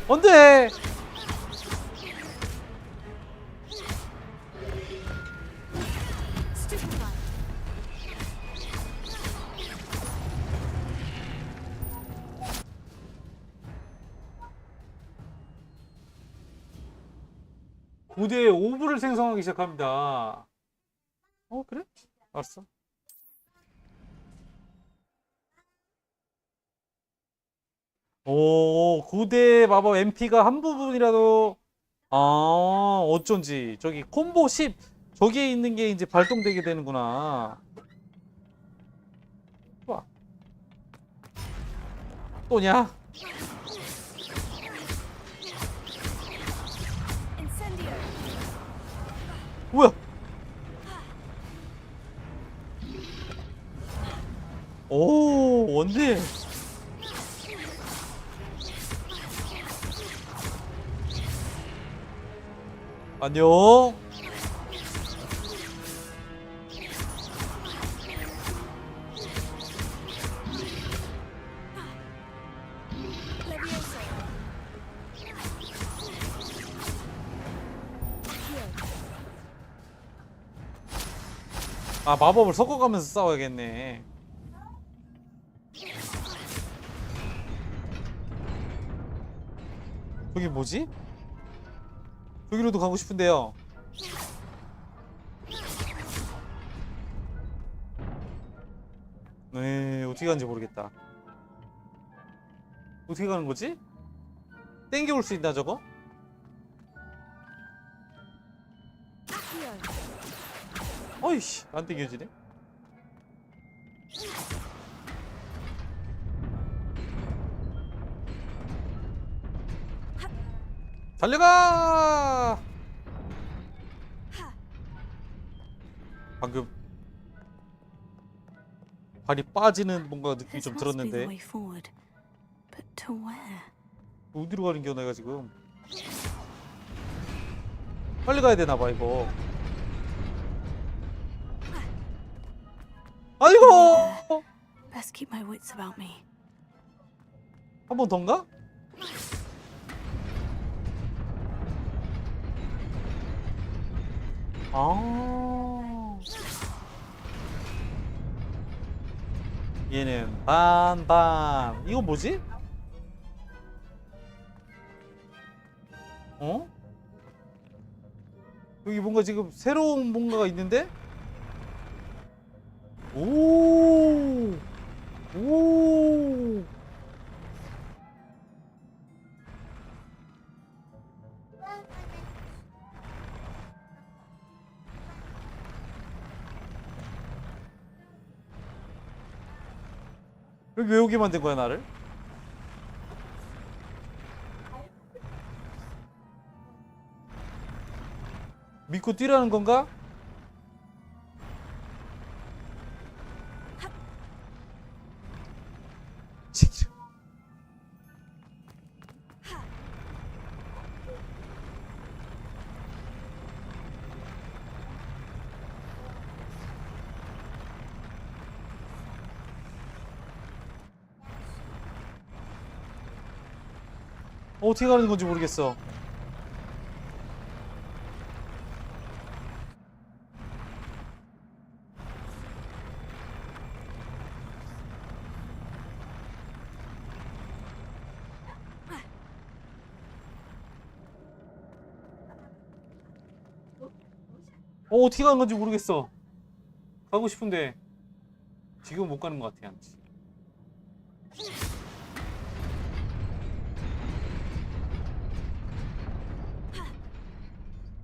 안돼. 고대에 오브를 생성하기 시작합니다. 그래? 알았어. 고대 마법 MP가 한 부분이라도 어쩐지 저기 콤보 10 저기에 있는 게 이제 발동되게 되는구나. 좋아. 또냐? 뭐야? 원딜. 안녕. 아, 마법을 섞어가면서 싸워야겠네. 저기 뭐지? 저기로도 가고 싶은데요. 네, 어떻게 가는지 모르겠다. 어떻게 가는 거지? 땡겨올 수 있나 저거? 어이씨, 안 땡겨지네. 달려가! 방금 발이 빠지는 뭔가 느낌이 좀 들었는데 어디로 가는 겨 내가 지금. 빨리 가야 되나봐 이거. 아이고! Best keep my wits about me. 한 번 더인가? 아, 얘는 반반. 이거 뭐지? 어? 여기 뭔가 지금 새로운 뭔가가 있는데? 오! 오! 여기 왜 오게 만든 거야 나를? 믿고 뛰라는 건가? 치키라. 어떻게 가는 건지 모르겠어. 어떻게 가는 건지 모르겠어. 가고 싶은데 지금 못 가는 것 같아.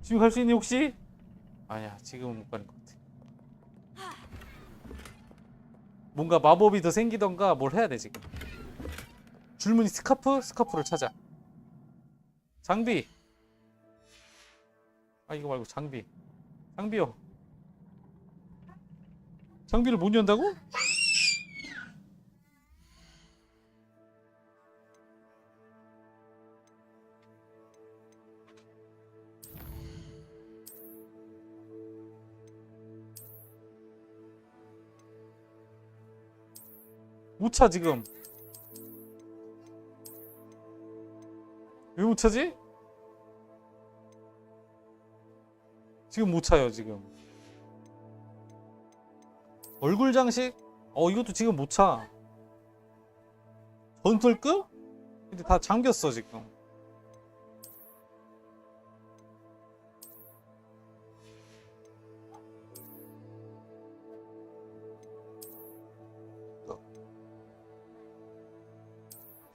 지금 갈 수 있니 혹시? 아니야, 지금은 못 가는 것 같아. 뭔가 마법이 더 생기던가 뭘 해야 돼 지금. 줄무늬 스카프? 스카프를 찾아. 장비. 아, 이거 말고 장비. 장비요. 장비를 못 연다고? 못 차 지금. 왜 못 차지? 지금 못 차요 지금. 얼굴 장식? 이것도 지금 못 차. 전설급? 근데 다 잠겼어 지금.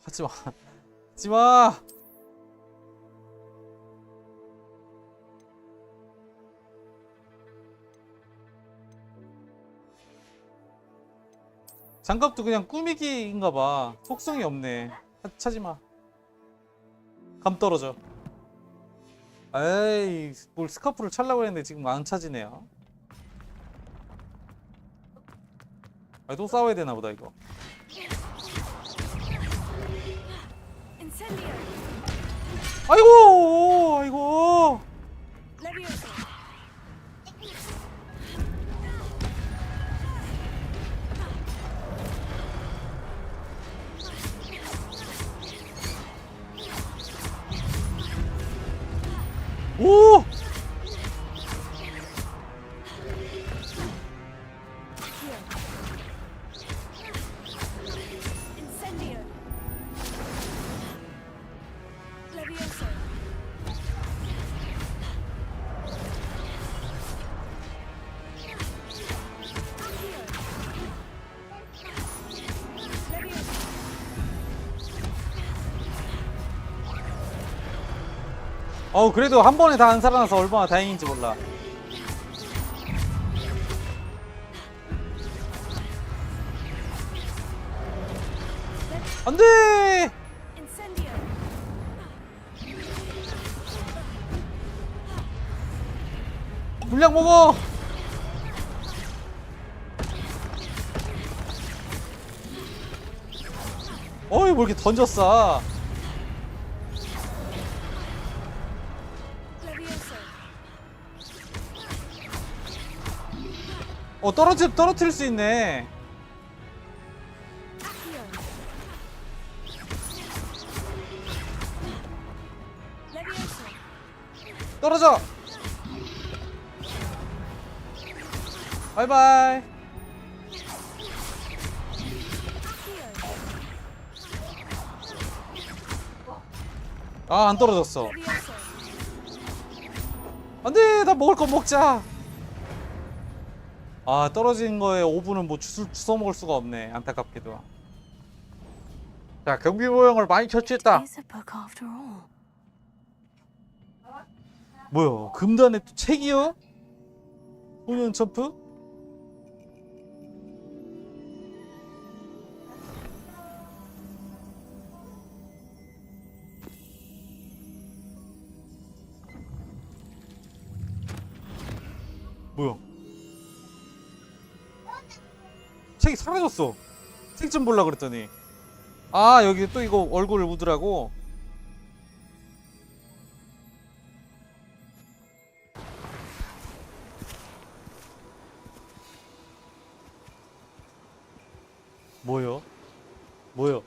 하지마. 하지마. 장갑도 그냥 꾸미기인가봐. 속성이 없네. 차지마. 감 떨어져. 에이, 뭘 스카프를 차려고 했는데 지금 안 차지네요. 아, 또 싸워야 되나 보다 이거. 아이고, 아이고. 오! Incendio. Levioso. 그래도 한 번에 다 안 살아나서 얼마나 다행인지 몰라. 안 돼! Incendio. 물량 먹어! 어이, 뭐 이렇게 던졌어. Levioso. 떨어뜨릴 수 있네. Levioso. 떨어져! 바이바이. 아, 안 떨어졌어. 안 돼! 나 먹을 거 먹자! 아, 떨어진 거에 오븐은 뭐 주워 먹을 수가 없네. 안타깝게도. 자, 경비 모형을 많이 처치했다. It's a book after all. 뭐야? 금단에 또 책이요? 소년 점프? 뭐야? 책이 사라졌어. 책 좀 볼라 그랬더니. 아, 여기 또 이거 얼굴을 묻으라고? 뭐요? 뭐요?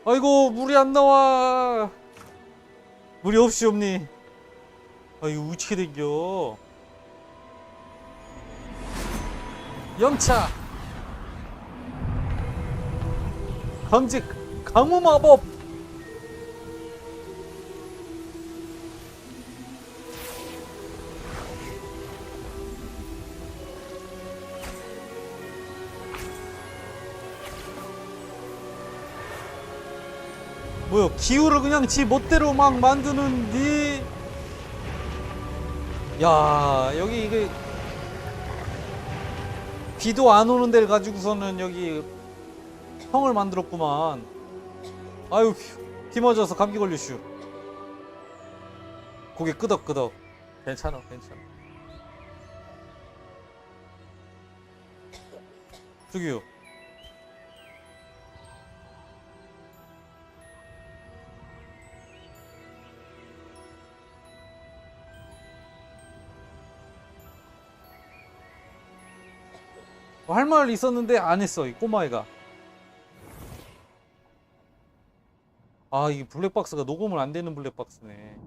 아이고, 물이 안 나와. 물이 없이 없니? 아, 이거 우치게 된겨. 영차 강직 강무 마법. 뭐야, 기후를 그냥 지 멋대로 막 만드는 니. 야, 여기 이게 비도 안 오는 데를 가지고서는 여기 형을 만들었구만. 아유, 비 맞아서 감기 걸렸슈. 고개 끄덕끄덕. 괜찮아, 괜찮아. 저기요. 할 말 있었는데 안 했어, 이 꼬마애가. 아, 이 블랙박스가 녹음을 안 되는 블랙박스네.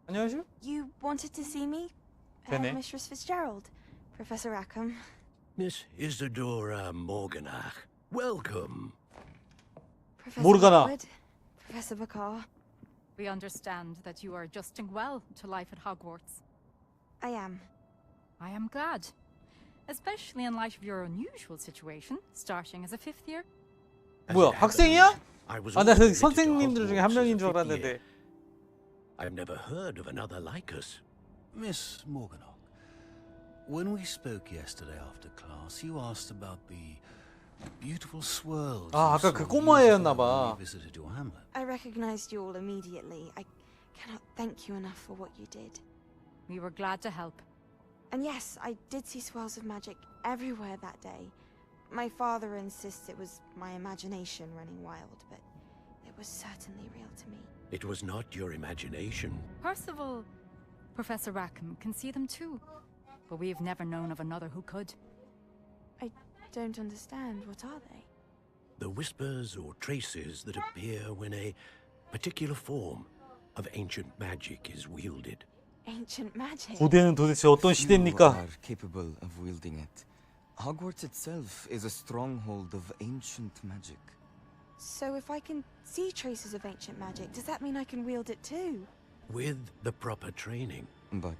안녕하세요? You wanted to see me? 되네. Mistress Fitzgerald. Professor Rackham. Miss Isadora Morganach, welcome. Professor Morgana. Woodward, Professor Bakar. We understand that you are adjusting well to life at Hogwarts. I am. I am glad. Especially in light of your unusual situation, starting as a fifth year. 뭐야, 학생이야? 아, 나 admitted to 선생님들 중에 한 Hogwarts 명인 as 줄 a fifth 알았는데. year. I've never heard of another like us. Miss Morganach, when we spoke yesterday after class, you asked about the beautiful swirls. 아, you 아까 그 saw 꼬마애였나 years ago when 봐. we visited your hamlet. I recognized you all immediately. I cannot thank you enough for what you did. We were glad to help. And yes, I did see swirls of magic everywhere that day. My father insists it was my imagination running wild, but it was certainly real to me. It was not your imagination. Percival, Professor Rackham can see them too. But we've never known of another who could. I don't understand. What are they? The whispers or traces that appear when a particular form of ancient magic is wielded. Ancient magic? 고대는 도대체 어떤 Few 시대입니까? are capable of wielding it. Hogwarts itself is a stronghold of ancient magic. So if I can see traces of ancient magic, does that mean I can wield it too? With the proper training. But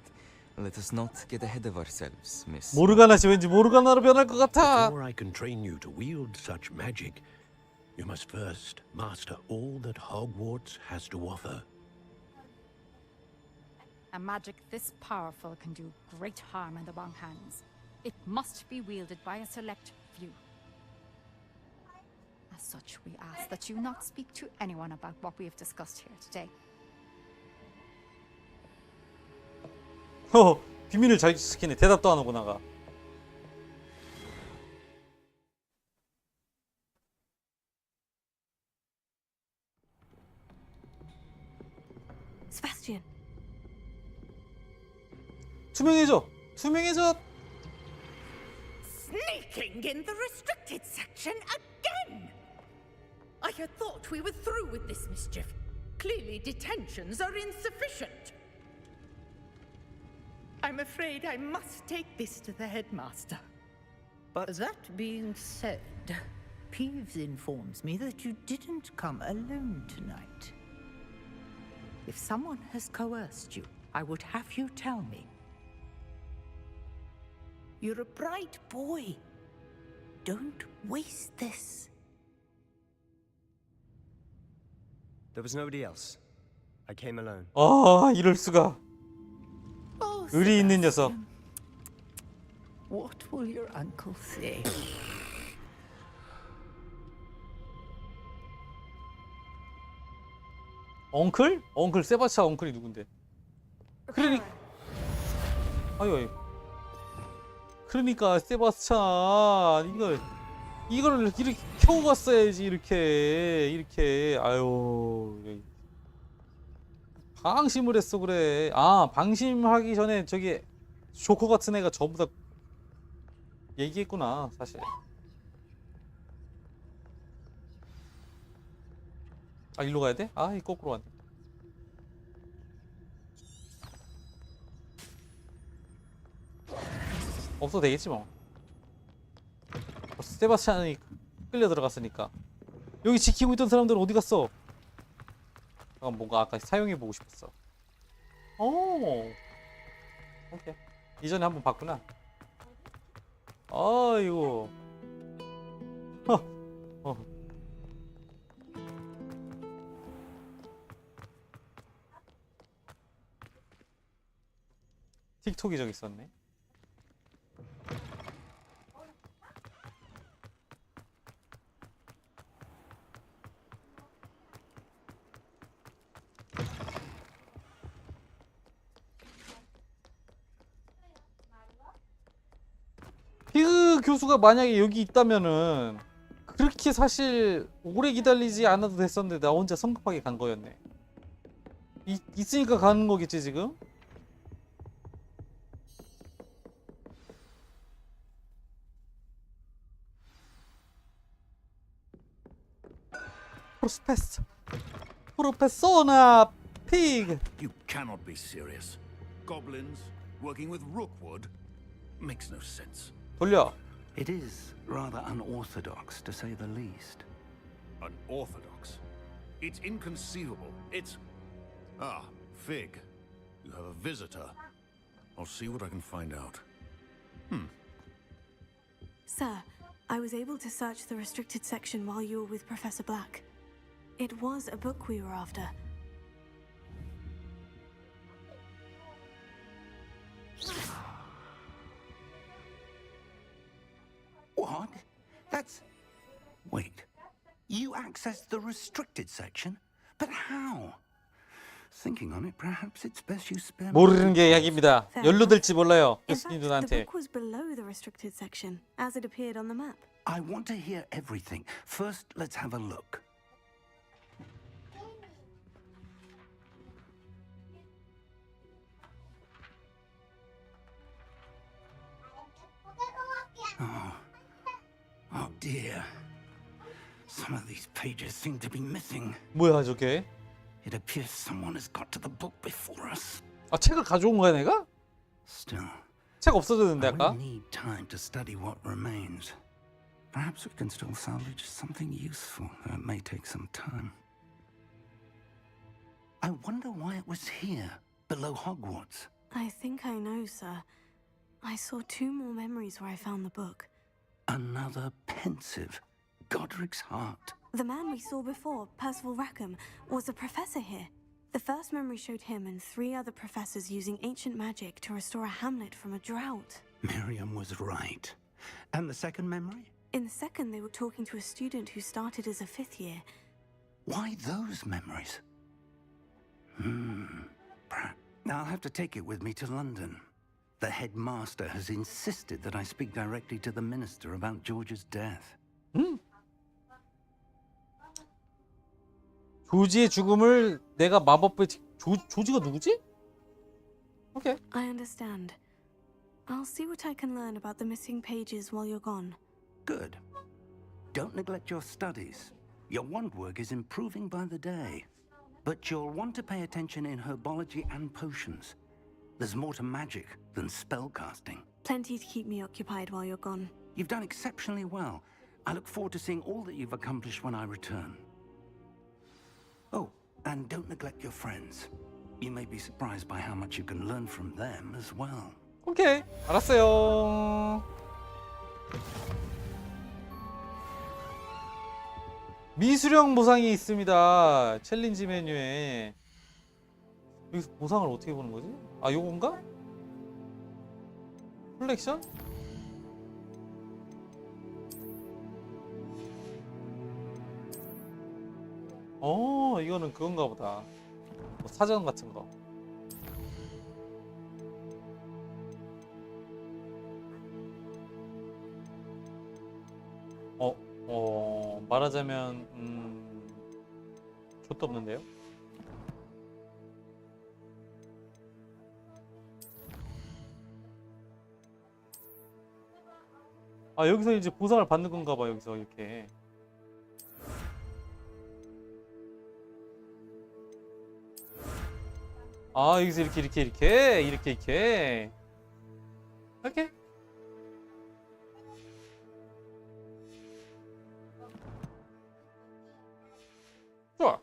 let us not get ahead of ourselves, Miss. 모르가나씨 왠지 모르가나로 변할 것 같아. Before I can train you to wield such magic, you must first master all that Hogwarts has to offer. A magic this powerful can do great harm in the wrong hands. It must be wielded by a select few. As such, we ask that you not speak to anyone about what we have discussed here today. 비밀을 잘 지키네. 대답도 안 하고 나가. Sebastian. 투명해져. 투명해져. Sneaking in the restricted section again! I had thought we were through with this mischief. Clearly detentions are insufficient. I'm afraid I must take this to the headmaster. But that being said, Peeves informs me that you didn't come alone tonight. If someone has coerced you, I would have you tell me. You're a bright boy. Don't waste this. There was nobody else. I came alone. 아, 이럴 수가. 의리 있는 녀석. What will your uncle say? 엉클? 엉클 세바스찬 엉클이 누군데? 아유. 그러니까 세바스찬 이걸 이렇게 켜고 갔어야지. 이렇게 아유. 방심을 했어. 그래. 아, 방심하기 전에 저기 조커 같은 애가 전부 다 얘기했구나 사실. 아, 일로 가야 돼? 아, 이 거꾸로 왔네. 없어도 되겠지 뭐. 벌써 세바스찬이 끌려 들어갔으니까. 여기 지키고 있던 사람들은 어디 갔어? 잠깐 뭔가 아까 사용해보고 싶었어. 오, 오케이. 이전에 한번 봤구나. 아이고. 틱톡이 저기 있었네. 피그 교수가 만약에 여기 있다면은 그렇게 사실 오래 기다리지 않아도 됐었는데 나 혼자 성급하게 간 거였네. 있으니까 가는 거겠지 지금? 프로페소나 피그. You cannot be serious. Goblins working with Rookwood makes no sense. 돌려. It is rather unorthodox, to say the least. Unorthodox? It's inconceivable. It's... Ah, Fig. You have a visitor. I'll see what I can find out. Sir, I was able to search the restricted section while you were with Professor Black. It was a book we were after. What? That's... Wait. You accessed the restricted section? But how? Thinking on it, perhaps it's best you spare... 모르는 게 약입니다. 연루될지 몰라요. In fact, 교수님 the 누나한테. book was below the restricted section, as it appeared on the map. I want to hear everything. First, let's have a look. dear. Some of these pages seem to be missing. 뭐야 저게? It appears someone has got to the book before us. 아 책을 가져온 거야 내가? Still, 책 없어졌는데 I 아까? will need time to study what remains. Perhaps we can still salvage something useful, though it may take some time. I wonder why it was here, below Hogwarts. I think I know, sir. I saw 2 more memories where I found the book. Another pensive, Godric's heart. The man we saw before, Percival Rackham, was a professor here. The first memory showed him and 3 other professors using ancient magic to restore a hamlet from a drought. Miriam was right. And the second memory? In the second, they were talking to a student who started as a 5th year. Why those memories? I'll have to take it with me to London. The headmaster has insisted that I speak directly to the minister about George's death. 조지의 죽음을 내가 마법부에 조지가 누구지? 오케이. I understand. I'll see what I can learn about the missing pages while you're gone. Good. Don't neglect your studies. Your wand work is improving by the day. But you'll want to pay attention in herbology and potions. There's more to magic than spellcasting. Plenty to keep me occupied while you're gone. You've done exceptionally well. I look forward to seeing all that you've accomplished when I return. Oh, and don't neglect your friends. You may be surprised by how much you can learn from them as well. 오케이. 알았어요. 미수령 보상이 있습니다. 챌린지 메뉴에. 여기서 보상을 어떻게 보는 거지? 아, 요건가? 콜렉션? 이거는 그건가 보다. 뭐 사전 같은 거. 말하자면 좆도 없는데요? 아, 여기서 이제 보상을 받는 건가 봐. 여기서 이렇게. 아, 여기서 이렇게 이렇게 좋아.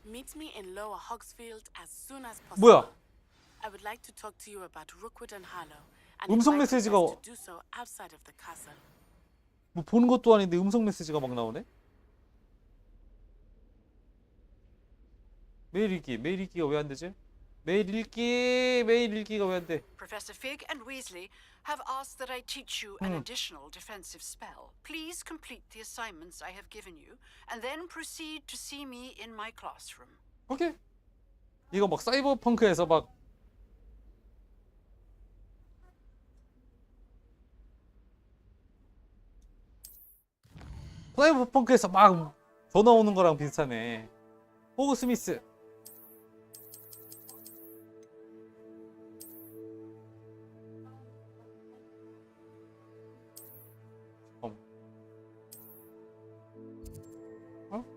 Meet me in Lower Hogsfield as soon as possible. 뭐야? I would like to talk to you about Rookwood and Harlow. 음성 메시지가 to do so outside of the castle. 뭐 보는 것도 아닌데 음성 메시지가 막 나오네. 메일 읽기가 왜 안 되지? 메일 읽기가 왜 안 돼? Professor Fig and Weasley have asked that I teach you an additional defensive spell. Please complete the assignments I have given you, and then proceed to see me in my classroom. 오케이. 이거 막 사이버펑크에서 막 전화 오는 거랑 비슷하네. 호그 스미스.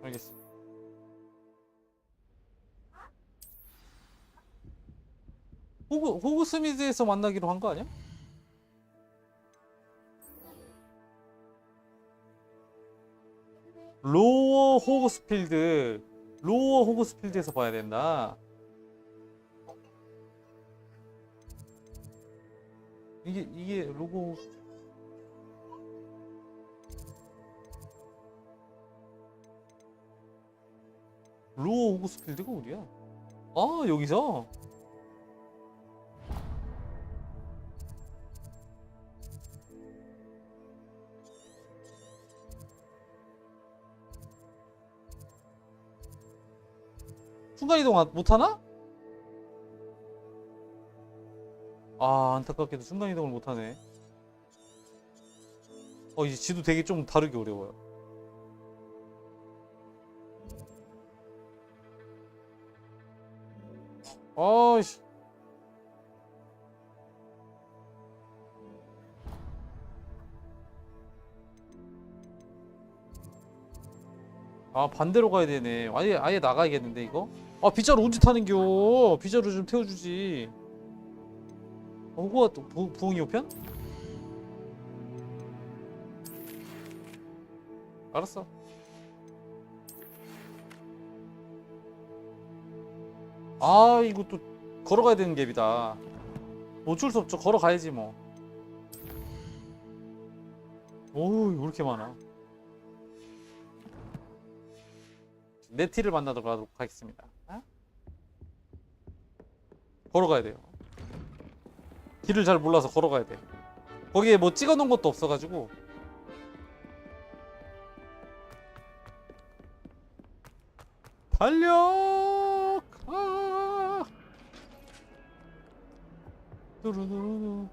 알겠어. 호그 스미스에서 만나기로 한 거 아니야? 로어 호그스필드에서 봐야 된다. 이게 로고. 로어 호그스필드가 어디야? 아, 여기서. 순간이동 못하나? 아, 안타깝게도 순간이동을 못하네. 이제 지도 되게 좀 다르게 어려워요. 아이씨. 아 반대로 가야 되네. 아예 나가야겠는데 이거? 아 빗자루 언제 타는겨? 빗자루 좀 태워주지. 호그와트 부흥이 호편? 알았어. 아 이거 또 걸어가야 되는 갭이다. 어쩔 수 없죠. 걸어가야지 뭐. 오우 왜 이렇게 많아. 네티를 만나도록 하겠습니다. 어? 걸어가야 돼요. 길을 잘 몰라서 걸어가야 돼. 거기에 뭐 찍어놓은 것도 없어가지고. 달려! 가! 두루두루두.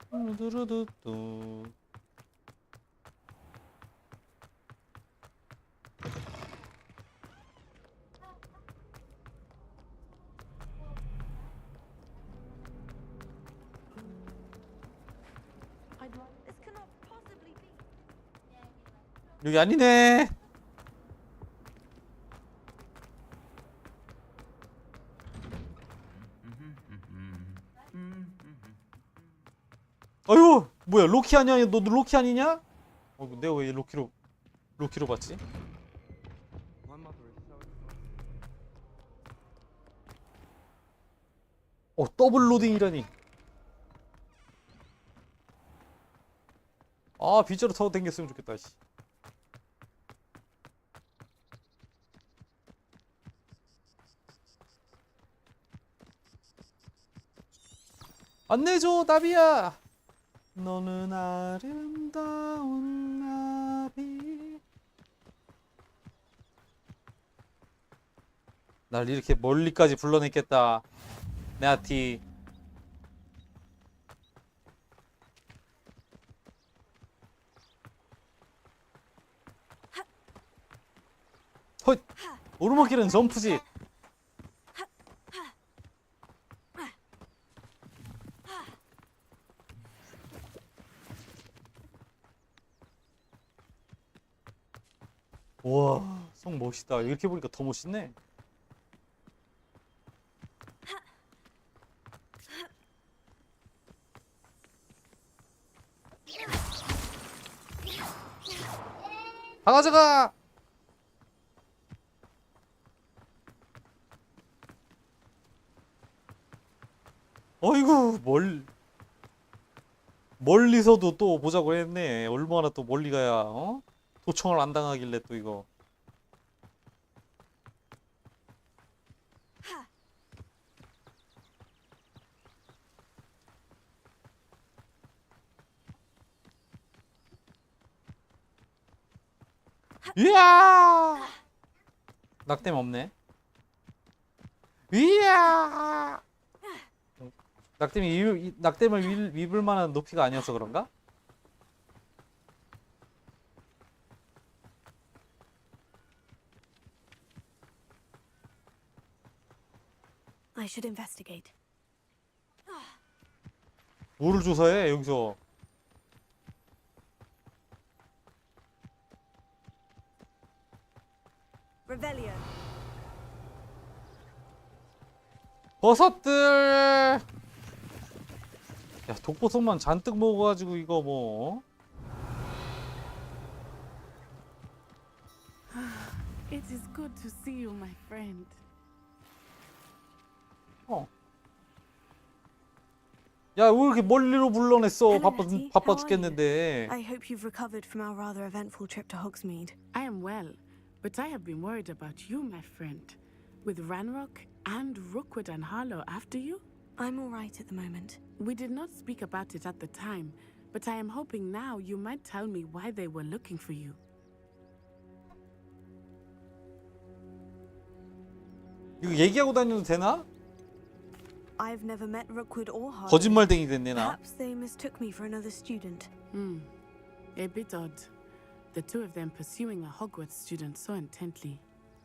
두루두루두. 여기 아니네. 아유 뭐야 로키 아니야? 너 로키 아니냐? 내가 왜 로키로 봤지? 더블 로딩이라니. 아 빗자루 타고 댕겼으면 좋겠다. 씨. 안 내줘 나비야. 너는 아름다운 나비. 날 이렇게 멀리까지 불러냈겠다 내 아티. 헛! 오르막길은 점프지. 우와 성 멋있다. 이렇게 보니까 더 멋있네. 다 가져가. 어이구 멀리서도 또 보자고 했네. 얼마나 또 멀리 가야 어? 도청을 안 당하길래 또 이거. 이야! 낙댐 없네. 이야! 낙댐을 입을 만한 높이가 아니어서 그런가? I should investigate. 뭐를 조사해 여기서? Revelio. 버섯들. 야 독버섯만 잔뜩 먹어가지고 이거 뭐. It is good to see you, my friend. 야 왜 이렇게 멀리로 불러냈어? Hello, 바빠 Natty. 바빠 How are 죽겠는데. I hope you've recovered from our rather eventful trip to Hogsmeade. I am well, but I have been worried about you, my friend. With Ranrock and Rookwood and Harlow after you? I'm all right at the moment. We did not speak about it at the time, but I am hoping now you might tell me why they were looking for you. 이거 얘기하고 다녀도 되나? I've never met Rookwood or Harlow. 거짓말쟁이 됐네 나. Perhaps they mistook me for another student. A bit odd. The two of them pursuing a Hogwarts student so intently.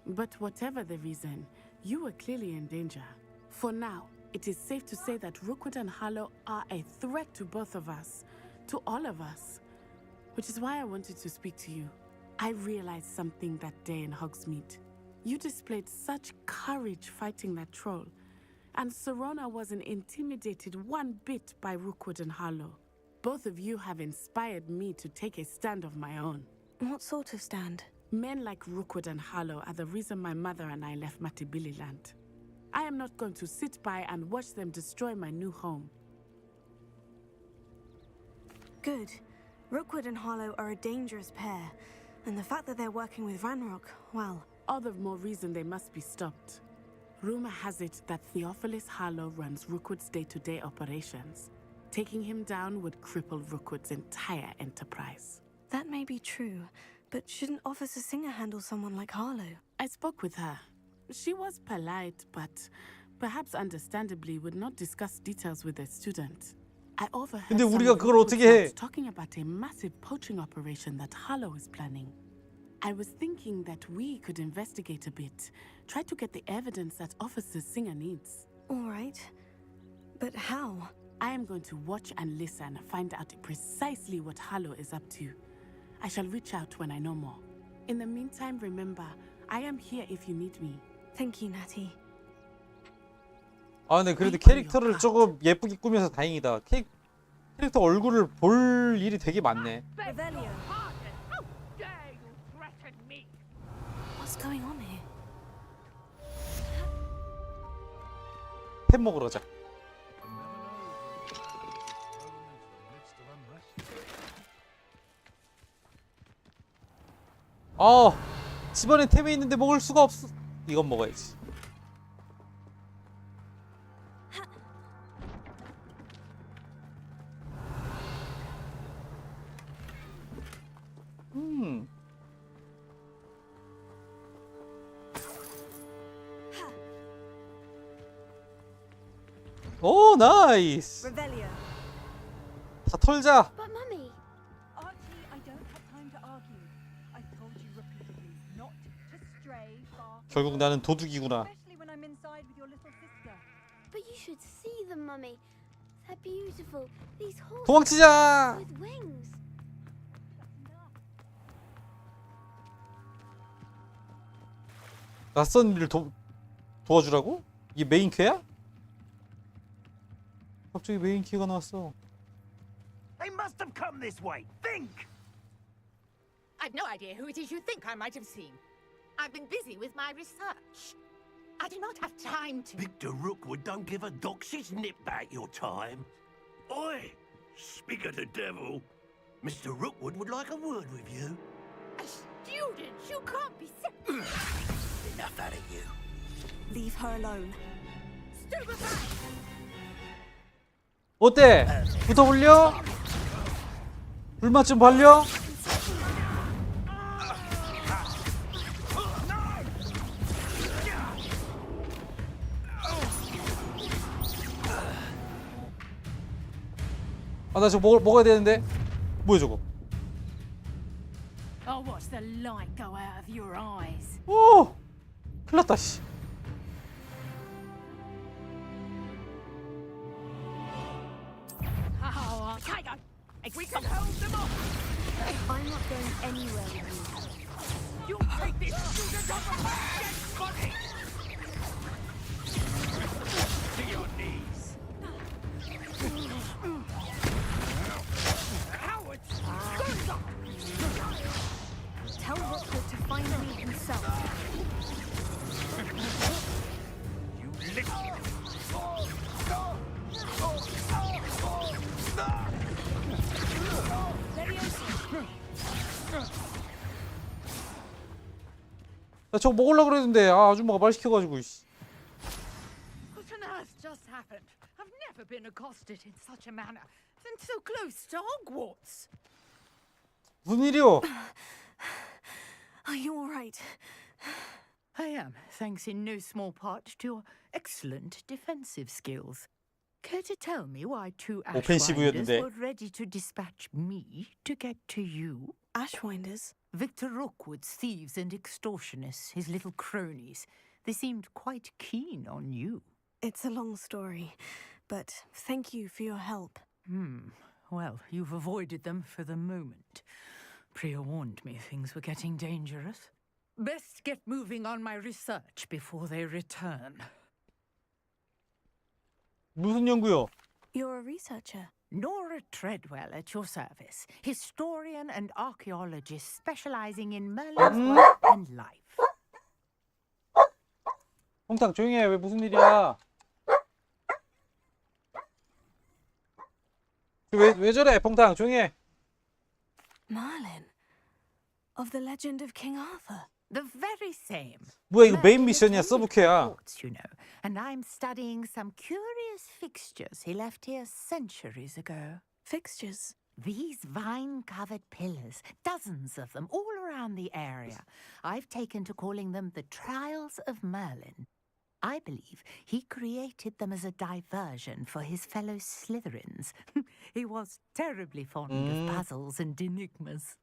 But whatever the reason, you were clearly in danger. For now, it is safe to say that Rookwood and Harlow are a threat to both of us. To all of us. which is why I wanted to speak to you. I realized something that day in Hogsmeade. You displayed such courage fighting that troll, and Serona wasn't intimidated one bit by Rookwood and Harlow. Both of you have inspired me to take a stand of my own. What sort of stand? Men like Rookwood and Harlow are the reason my mother and I left Matabeleland. I am not going to sit by and watch them destroy my new home. Good. Rookwood and Harlow are a dangerous pair, and the fact that they're working with Ranrock, well... All the more reason they must be stopped. Rumor has it that Theophilus Harlow runs Rookwood's day-to-day operations. Taking him down would cripple Rookwood's entire enterprise. That may be true, but shouldn't Officer Singer handle someone like Harlow? I spoke with her. She was polite, but perhaps understandably would not discuss details with a student. I overheard 근데 some 우리가 of 그걸 Rookwood's 어떻게 해? lads talking about a massive poaching operation that Harlow is planning. I was thinking that we could investigate a bit, try to get the evidence that Officer Singer needs. All right. But how? I am going to watch and listen, find out precisely what Harlow is up to. I shall reach out when I know more. In the meantime, remember, I am here if you need me. Thank you, Natty. 아 근데 그래도 캐릭터를 조금 예쁘게 꾸며서 다행이다. 캐릭터 얼굴을 볼 일이 되게 많네. What's going on here? 햄 먹으러 가자. 집안에 템이 있는데 먹을 수가 없어. 이건 먹어야지. 오, 나이스. 다 털자. But mummy, Archie, I don't have time to argue. I've told you repeatedly not to stray far. 결국 나는 도둑이구나. Especially when I'm inside with your little sister. but you should see them, mummy. They're beautiful. These horses 도망치자. with wings. 낯선 일을 도와주라고? 이게 메인 퀘야? 갑자기 메인 퀘가 나왔어. They must have come this way. Think! I've no idea who it is you think I might have seen. I've been busy with my research. I do not have time to... Victor Rookwood don't give a doxy's nip back your time. Oi! Speak of the devil. Mr. Rookwood would like a word with you. A student? You can't be... Enough out of you. Leave her alone. 어때? 붙어볼려? 불맛 좀 발려? 아, 나 저거 먹어야 되는데. 뭐야 저거? I'll watch the light go out of your eyes. 오! 큰일 났다 씨. Oh, I don't... We can hold them off. I'm not going anywhere with you. You'll take this student off of my dead body. To your knees. Cowards! Tell Rookwood to find me himself. You listen. 나 저거 먹으려고 그랬는데 아줌마가 말 시켜가지고 씨. What on earth just happened? I've never been accosted in such a manner, and so close to Hogwarts. 무슨 일이요? Are you all right? I am, thanks in no small part to your excellent defensive skills. Care to tell me why two Ashwinders were ready to dispatch me to get to you? Ashwinders? Victor Rookwood's thieves and extortionists, his little cronies. They seemed quite keen on you. It's a long story, but thank you for your help. Well, you've avoided them for the moment. Priya warned me things were getting dangerous. Best get moving on my research before they return. 무슨 연구요? You're a researcher. Nora Treadwell at your service, historian and archaeologist specializing in Merlin's work and life. 퐁탕 조용히 해. 왜 무슨 일이야? 왜 저래? 퐁탕 조용히 해. Merlin. Of the legend of King Arthur. The very same. 뭐야 이거 메인 미션이야? 서브캐야. You know, and I'm studying some curious fixtures he left here centuries ago. Fixtures? These vine-covered pillars, dozens of them all around the area. I've taken to calling them the Trials of Merlin. I believe he created them as a diversion for his fellow Slytherins. He was terribly fond of puzzles and enigmas.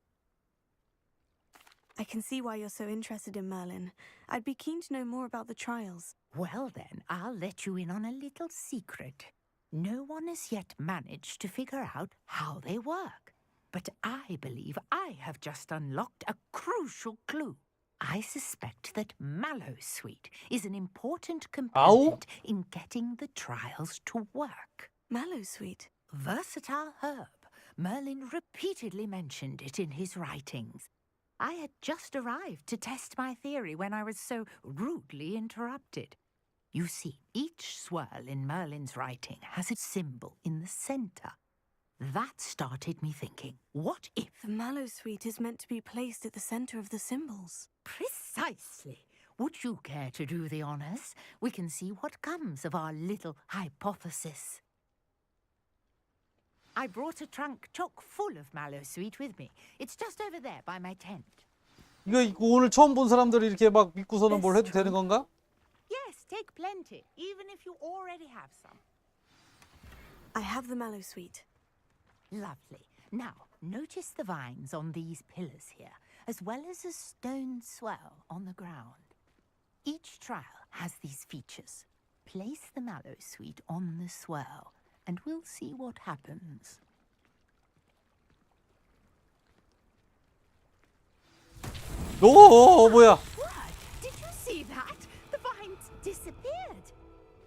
I can see why you're so interested in Merlin. I'd be keen to know more about the trials. Well then, I'll let you in on a little secret. No one has yet managed to figure out how they work. But I believe I have just unlocked a crucial clue. I suspect that Mallowsweet is an important component in getting the trials to work. Mallowsweet? Versatile herb. Merlin repeatedly mentioned it in his writings. I had just arrived to test my theory when I was so rudely interrupted. You see, each swirl in Merlin's writing has a symbol in the center. That started me thinking, what if... The Mallowsweet is meant to be placed at the center of the symbols. Precisely. Would you care to do the honors? We can see what comes of our little hypothesis. I brought a trunk chock full of Mallowsweet with me. It's just over there by my tent. 이거 오늘 처음 본 사람들이 이렇게 막 믿고서는 뭘 해도 되는 건가? Yes, take plenty, even if you already have some. I have the Mallowsweet. Lovely. Now, notice the vines on these pillars here, as well as a stone swell on the ground. Each trial has these features. Place the Mallowsweet on the swell, and we'll see what happens. 오, 뭐야? What? Did you see that? The vines disappeared.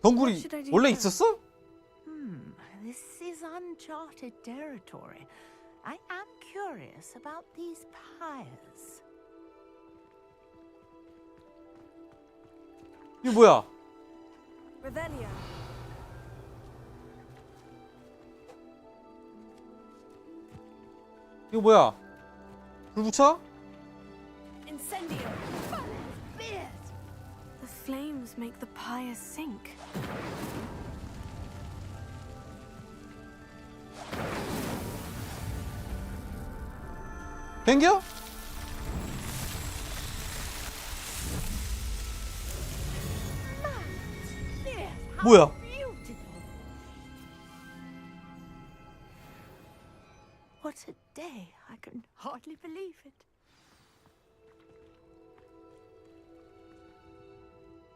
덩굴이 원래 있었어? This is uncharted territory. I am curious about these pyres. 이게 뭐야? Revelio. 이거 뭐야? 불 붙여? Incendio. The flames make the pyre sink. 뱅겨? 뭐야? What a day. I can hardly believe it.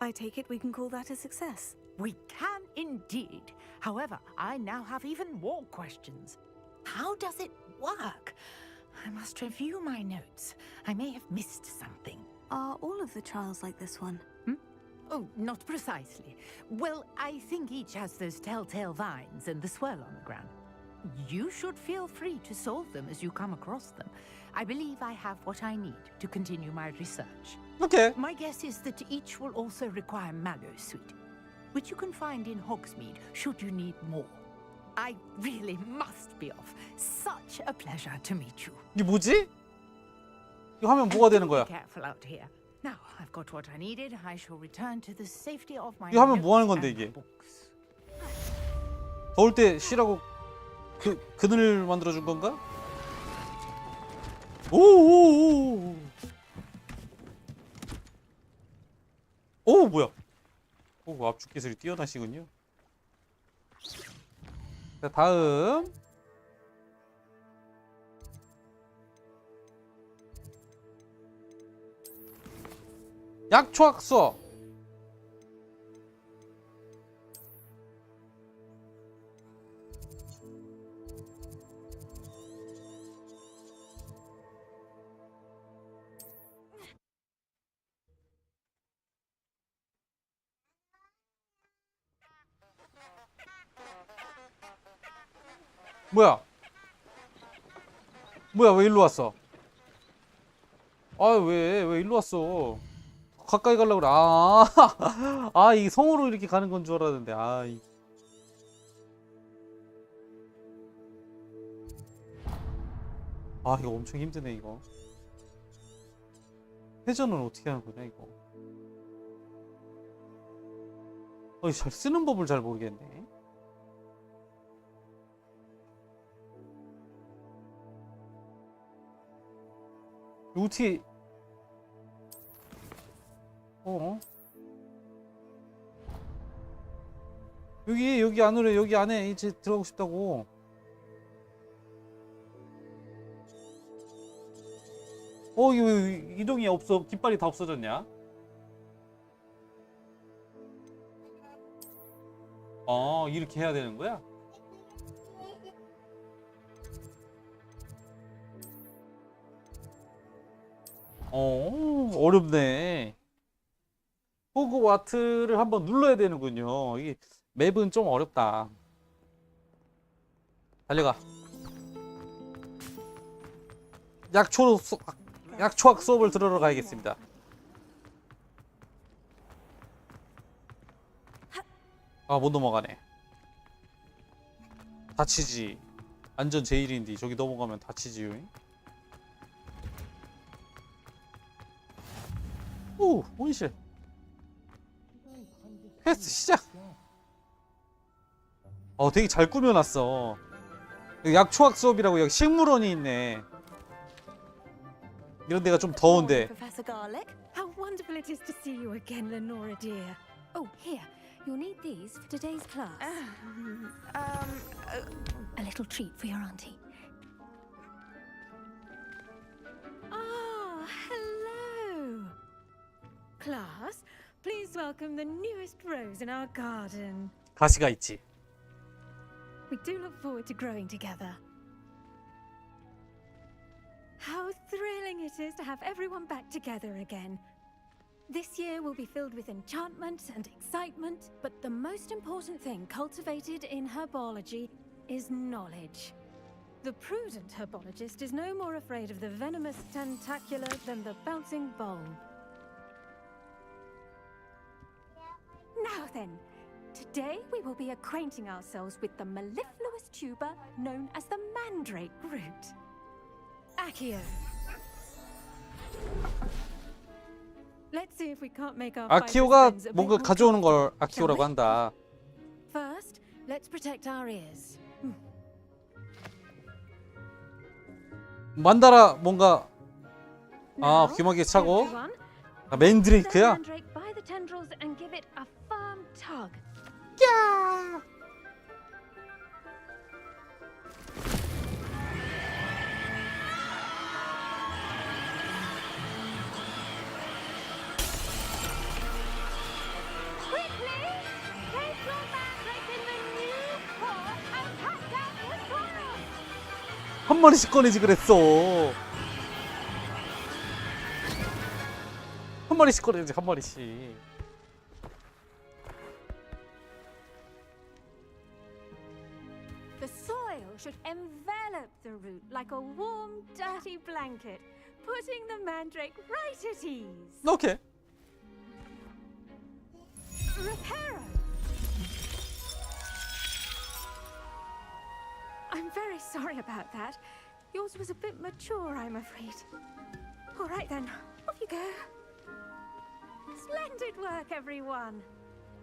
I take it we can call that a success. We can indeed. However, I now have even more questions. How does it work? I must review my notes. I may have missed something. Are all of the trials like this one? Oh, not precisely. Well, I think each has those telltale vines and the swirl on the ground. You should feel free to solve them as you come across them. I believe I have what I need to continue my research. Okay. My guess is that each will also require Mallowsweet, which you can find in Hogsmeade should you need more. I really must be off. Such a pleasure to meet you. 이게 뭐지? 이거 하면 뭐가 되는 거야? Be careful out here. Now I've got what I needed. I shall return to the safety of my 이거 하면 뭐 하는 건데 notes 이게? and books. 더울 때 쉬라고 그늘을 만들어 준 건가? 오오오. 오 뭐야? 오 압축 기술이 뛰어나시군요. 자 다음. 약초학서. 뭐야? 뭐야, 왜 일로 왔어? 아, 왜 일로 왔어? 가까이 가려고 그래. 이 성으로 이렇게 가는 건 줄 알았는데. 이거 엄청 힘드네, 이거. 회전은 어떻게 하는 거냐, 이거. 잘 쓰는 법을 잘 모르겠네. 어떻게 여기 안으로, 여기 안에 이제 들어가고 싶다고. 이거 이동이 없어. 깃발이 다 없어졌냐? 이렇게 해야 되는 거야? 어렵네. 호그와트를 한번 눌러야 되는군요. 이게 맵은 좀 어렵다. 달려가. 약초학 수업을 들으러 가야겠습니다. 못 넘어가네. 다치지. 안전 제일인데 저기 넘어가면 다치지. 오, 온실. 퀘스트 시작. 되게 잘 꾸며놨어. 여기 약초학 수업이라고. 여기 식물원이 있네. 이런 데가 좀 더운데. Professor Garlic, how wonderful it is to see you again, Lenora dear. Oh, here, you'll need these for today's class. A little treat for your auntie. Ah, hello. Class, please welcome the newest rose in our garden. 가시가 있지. We do look forward to growing together. How thrilling it is to have everyone back together again. This year will be filled with enchantment and excitement, but the most important thing cultivated in herbology is knowledge. The prudent herbologist is no more afraid of the venomous tentacular than the bouncing bulb. Now then, today we will be acquainting ourselves with the mellifluous tuber known as the mandrake root. Accio. Let's see if we can't make our 아키오가 friends a bit 뭔가 more 가져오는 걸 comfortable, 아키오라고 shall we? 한다. First, let's protect our ears. 만다라 뭔가 귀마개 차고. 맨드레이크야? Mandrake by the tendrils and give it a firm tug. 야! Quickly, place your mandrake in the new pot and cut down the soil. 한 마리씩 꺼내지 그랬어. 한 마리씩 꺼내지, 한 마리씩. The soil should envelop the root like a warm, dirty blanket, putting the mandrake right at ease. 오케이. Reparo! I'm very sorry about that. Yours was a bit mature, I'm afraid. All right then, off you go. Splendid work, everyone.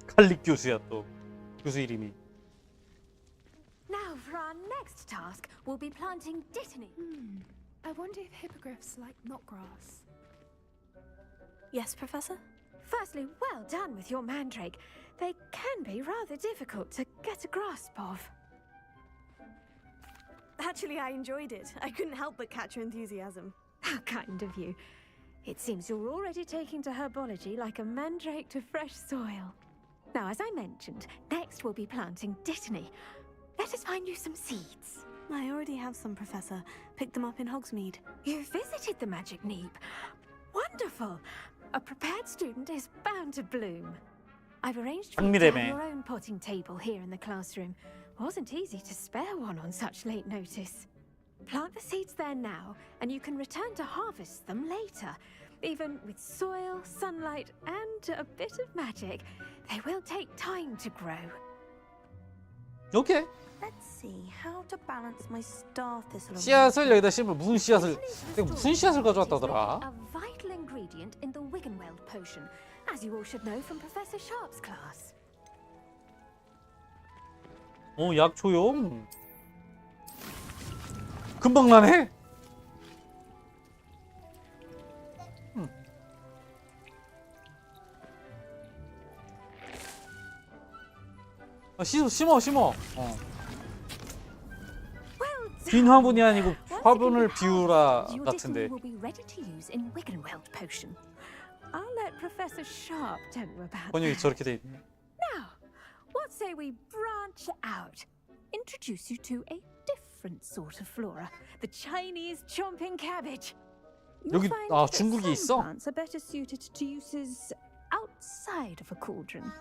칼릭 교수야 또. 교수 이름이. Now for our next task, we'll be planting dittany. I wonder if hippogriffs like knotgrass. Yes, Professor? Firstly, well done with your mandrake. They can be rather difficult to get a grasp of. Actually, I enjoyed it. I couldn't help but catch your enthusiasm. How kind of you. It seems you're already taking to herbology like a mandrake to fresh soil. Now, as I mentioned, next we'll be planting dittany. Let us find you some seeds. I already have some, Professor. Picked them up in Hogsmeade. You visited the Magic Neep. Wonderful! A prepared student is bound to bloom. I've arranged for you to have your own potting table here in the classroom. Wasn't easy to spare one on such late notice. Plant the seeds there now, and you can return to harvest them later. Even with soil, sunlight, and a bit of magic, they will take time to grow. 오케이. Let's see how to balance my star thistle. 씨앗을 여기다 심으면 무슨 씨앗을 내가 무슨 씨앗을 가져왔다더라. A vital ingredient in the Wiggenweld potion, as you all should know from Professor Sharp's class. 약초용. 금방 나네. 심어. 빈 화분이 아니고 화분을 비우라 같은데. Will be ready to use in Wiggenweld potion. I'll let Professor Sharp tell you about 번역이 that. 저렇게 돼 있네. Now, what say we branch out? Introduce you to a different sort of flora, the Chinese chomping cabbage. 여기 중국이 있어? Plants are better suited to uses outside of a cauldron.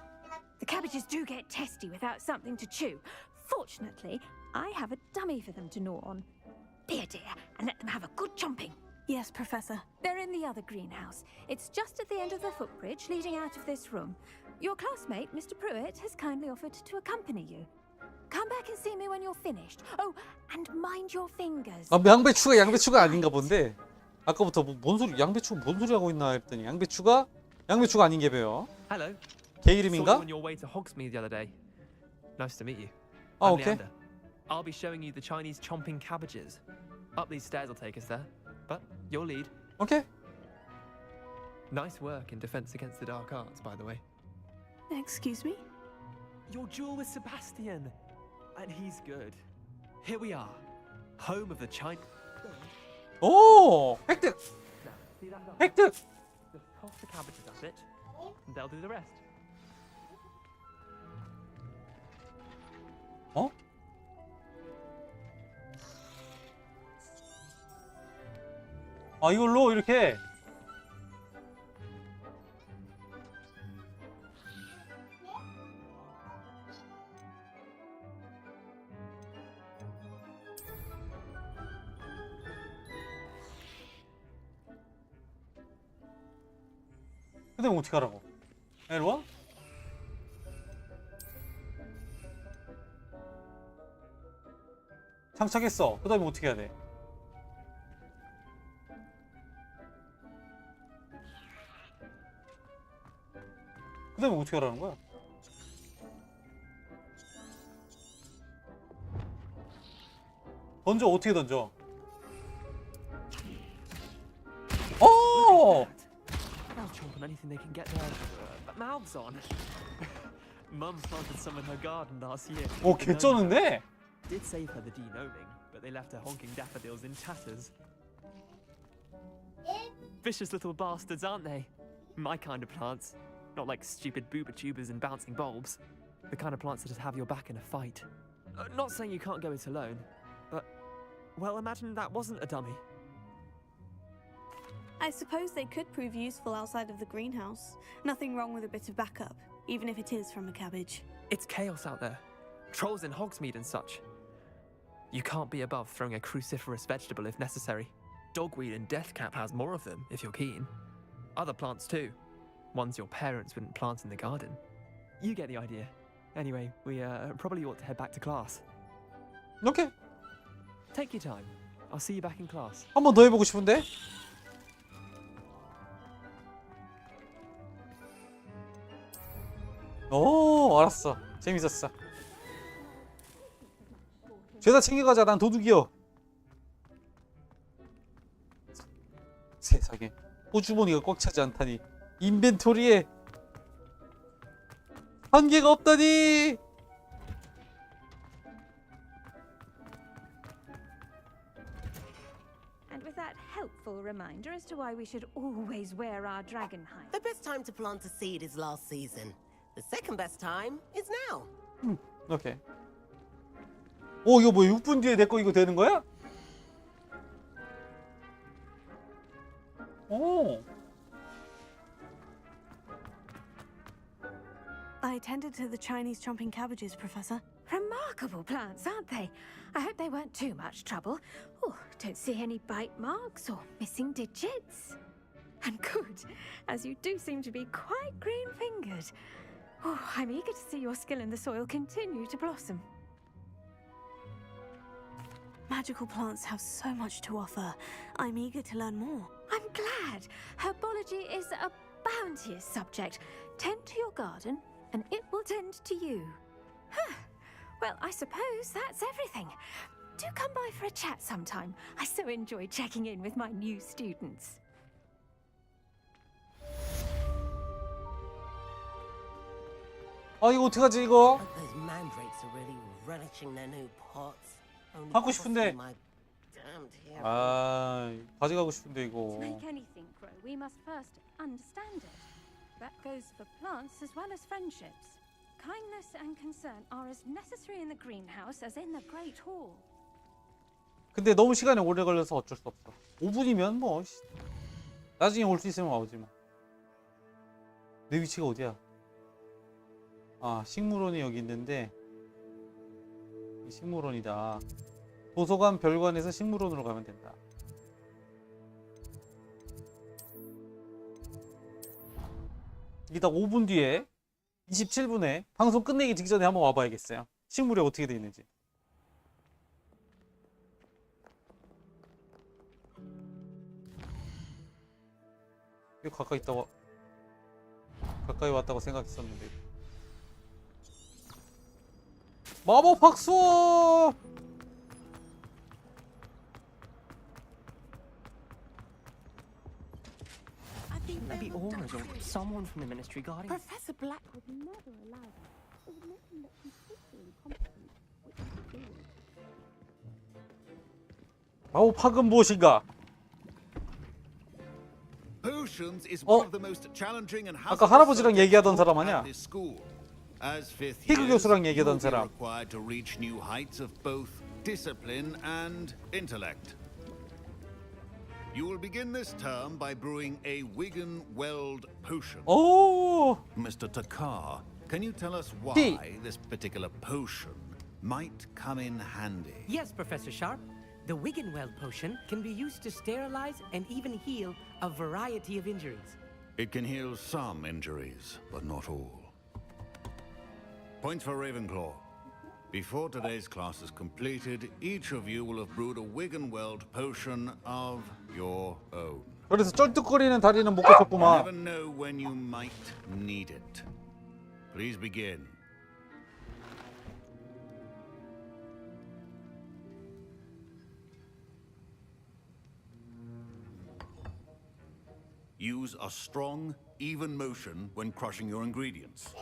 The cabbages do get testy without something to chew. Fortunately, I have a dummy for them to gnaw on. Be a dear and let them have a good chomping. Yes, Professor. They're in the other greenhouse. It's just at the end of the footbridge leading out of this room. Your classmate, Mr. Pruitt, has kindly offered to accompany you. Come back and see me when you're finished. Oh, and mind your fingers. 양배추가 아닌가 본데. 아까부터 뭔 소리? 양배추가 뭔 소리 하고 있나 했더니 양배추가 아닌 게 배요. Hello. 개 이름인가? On your way to Hogsmeade the other day. Nice to meet you. Oh, I'm okay. Leander. I'll be showing you the Chinese chomping cabbages. Up these stairs will take us there. But your lead. Okay. Nice work in defense against the dark arts, by the way. Excuse me? Your duel with Sebastian. And he's good. Here we are. Home of the China. 오! 획득! See that done? 획득! Just toss the cabbages at it, and they'll do the rest. 이걸로 이렇게 그 다음에 어떻게 하라고? 이리 와? 장착했어. 그 다음에 어떻게 해야 돼? 그 다음에 어떻게 하라는 거야? 던져. 어떻게 던져? 오! They'll chomp on anything they can get their mouths on. Mum planted some in her garden last year. 오, 개쩌는데? Did save her the de-gnoming, but they left her honking daffodils in tatters. Vicious little bastards, aren't they? My kind of plants. Not like stupid booba tubers and bouncing bulbs. The kind of plants that just have your back in a fight. Not saying you can't go it alone, but, well, imagine that wasn't a dummy. I suppose they could prove useful outside of the greenhouse. Nothing wrong with a bit of backup, even if it is from a cabbage. It's chaos out there. Trolls in Hogsmeade and such. You can't be above throwing a cruciferous vegetable if necessary. Dogweed and deathcap has more of them, if you're keen. Other plants too. Ones your parents wouldn't plant in the garden. You get the idea. Anyway, we probably ought to head back to class. Okay. Take your time. I'll see you back in class. 한 번 더 해보고 싶은데? 오, 알았어. 재밌었어. 죄다 챙겨가자. 난 도둑이요. 세상에. 호주머니가 꽉 차지 않다니. 인벤토리에 한계가 없다니. And with that helpful reminder as to why we should always wear our dragon hide. The best time to plant a seed is last season. The second best time is now. 오케이. 오, 이거 뭐 6분 뒤에 내 거 이거 되는 거야? 오. I tended to the Chinese chomping cabbages, Professor. Remarkable plants, aren't they? I hope they weren't too much trouble. Oh, don't see any bite marks or missing digits. And good, as you do seem to be quite green-fingered. Oh, I'm eager to see your skill in the soil continue to blossom. Magical plants have so much to offer. I'm eager to learn more. I'm glad. Herbology is a bounteous subject. Tend to your garden, and it will tend to you. Huh. Well, I suppose that's everything. Do come by for a chat sometime. I so enjoy checking in with my new students. 이거 어떡하지 이거? Those mandrakes are really relishing their new pots. 갖고 싶은데. My damned hair. 가져가고 싶은데 이거. To make anything grow, we must first understand it. That goes for plants as well as friendships. Kindness and concern are as necessary in the greenhouse as in the Great Hall. 근데 너무 시간이 오래 걸려서 어쩔 수 없어. 5분이면 뭐 나중에 올 수 있으면 와오지 뭐. 내 위치가 어디야? 식물원이 여기 있는데 이 식물원이다. 도서관 별관에서 식물원으로 가면 된다. 이게 딱 5분 뒤에 27분에 방송 끝내기 직전에 한번 와봐야겠어요. 식물이 어떻게 돼 있는지. 여기 가까이 왔다고 생각했었는데. 마법 학수! Maybe Aura's or someone from the Ministry guarding. Professor Black would never allow that. It would make him look completely incompetent, which is good. 마법 학은 무엇인가? Potions is one of the most challenging and 아까 할아버지랑 얘기하던 사람 아니야? As fifth 희그 years, 교수랑 you 얘기하던 will be 사람. required to reach new heights of both discipline and intellect. You will begin this term by brewing a Wigan-Weld potion. Oh! Mr. Takar, can you tell us why this particular potion might come in handy? Yes, Professor Sharp. The Wigan-Weld potion can be used to sterilize and even heal a variety of injuries. It can heal some injuries, but not all. Points for Ravenclaw. Before today's class is completed, each of you will have brewed a Wigan-Weld potion of your own. 그래서 쩔뚝거리는 다리는 못 You 고쳤구만. never know when you might need it. Please begin. Use a strong, even motion when crushing your ingredients.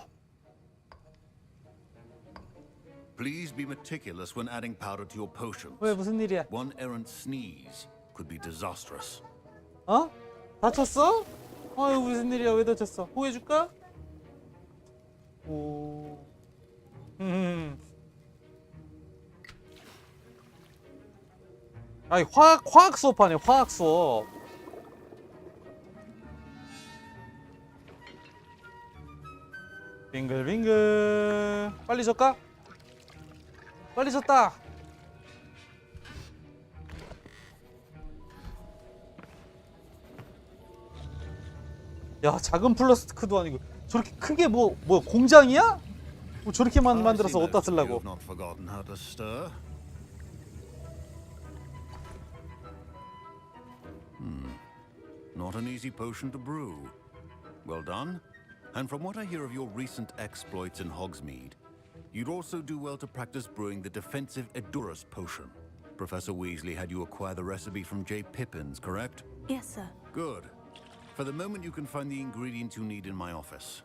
Please be meticulous when adding powder to your potions. 왜 무슨 일이야? One errant sneeze could be disastrous. 다쳤어? 이거 무슨 일이야? 왜 다쳤어? 호해줄까? 오. 아니 화학 수업하네. 화학 수업. 빙글빙글. 빨리 줬까? 빨리 줬다. 야, 작은 플라스틱도 아니고 저렇게 크게 뭐 공장이야? 뭐 저렇게만 만들어서 어디다 쓰려고? Not forgotten how to stir. Not an easy potion to brew. Well done. And from what I hear of your recent exploits in Hogsmeade, you'd also do well to practice brewing the defensive Edurus potion. Professor Weasley had you acquire the recipe from J. Pippins, correct? Yes, sir. Good. For the moment, you can find the ingredients you need in my office.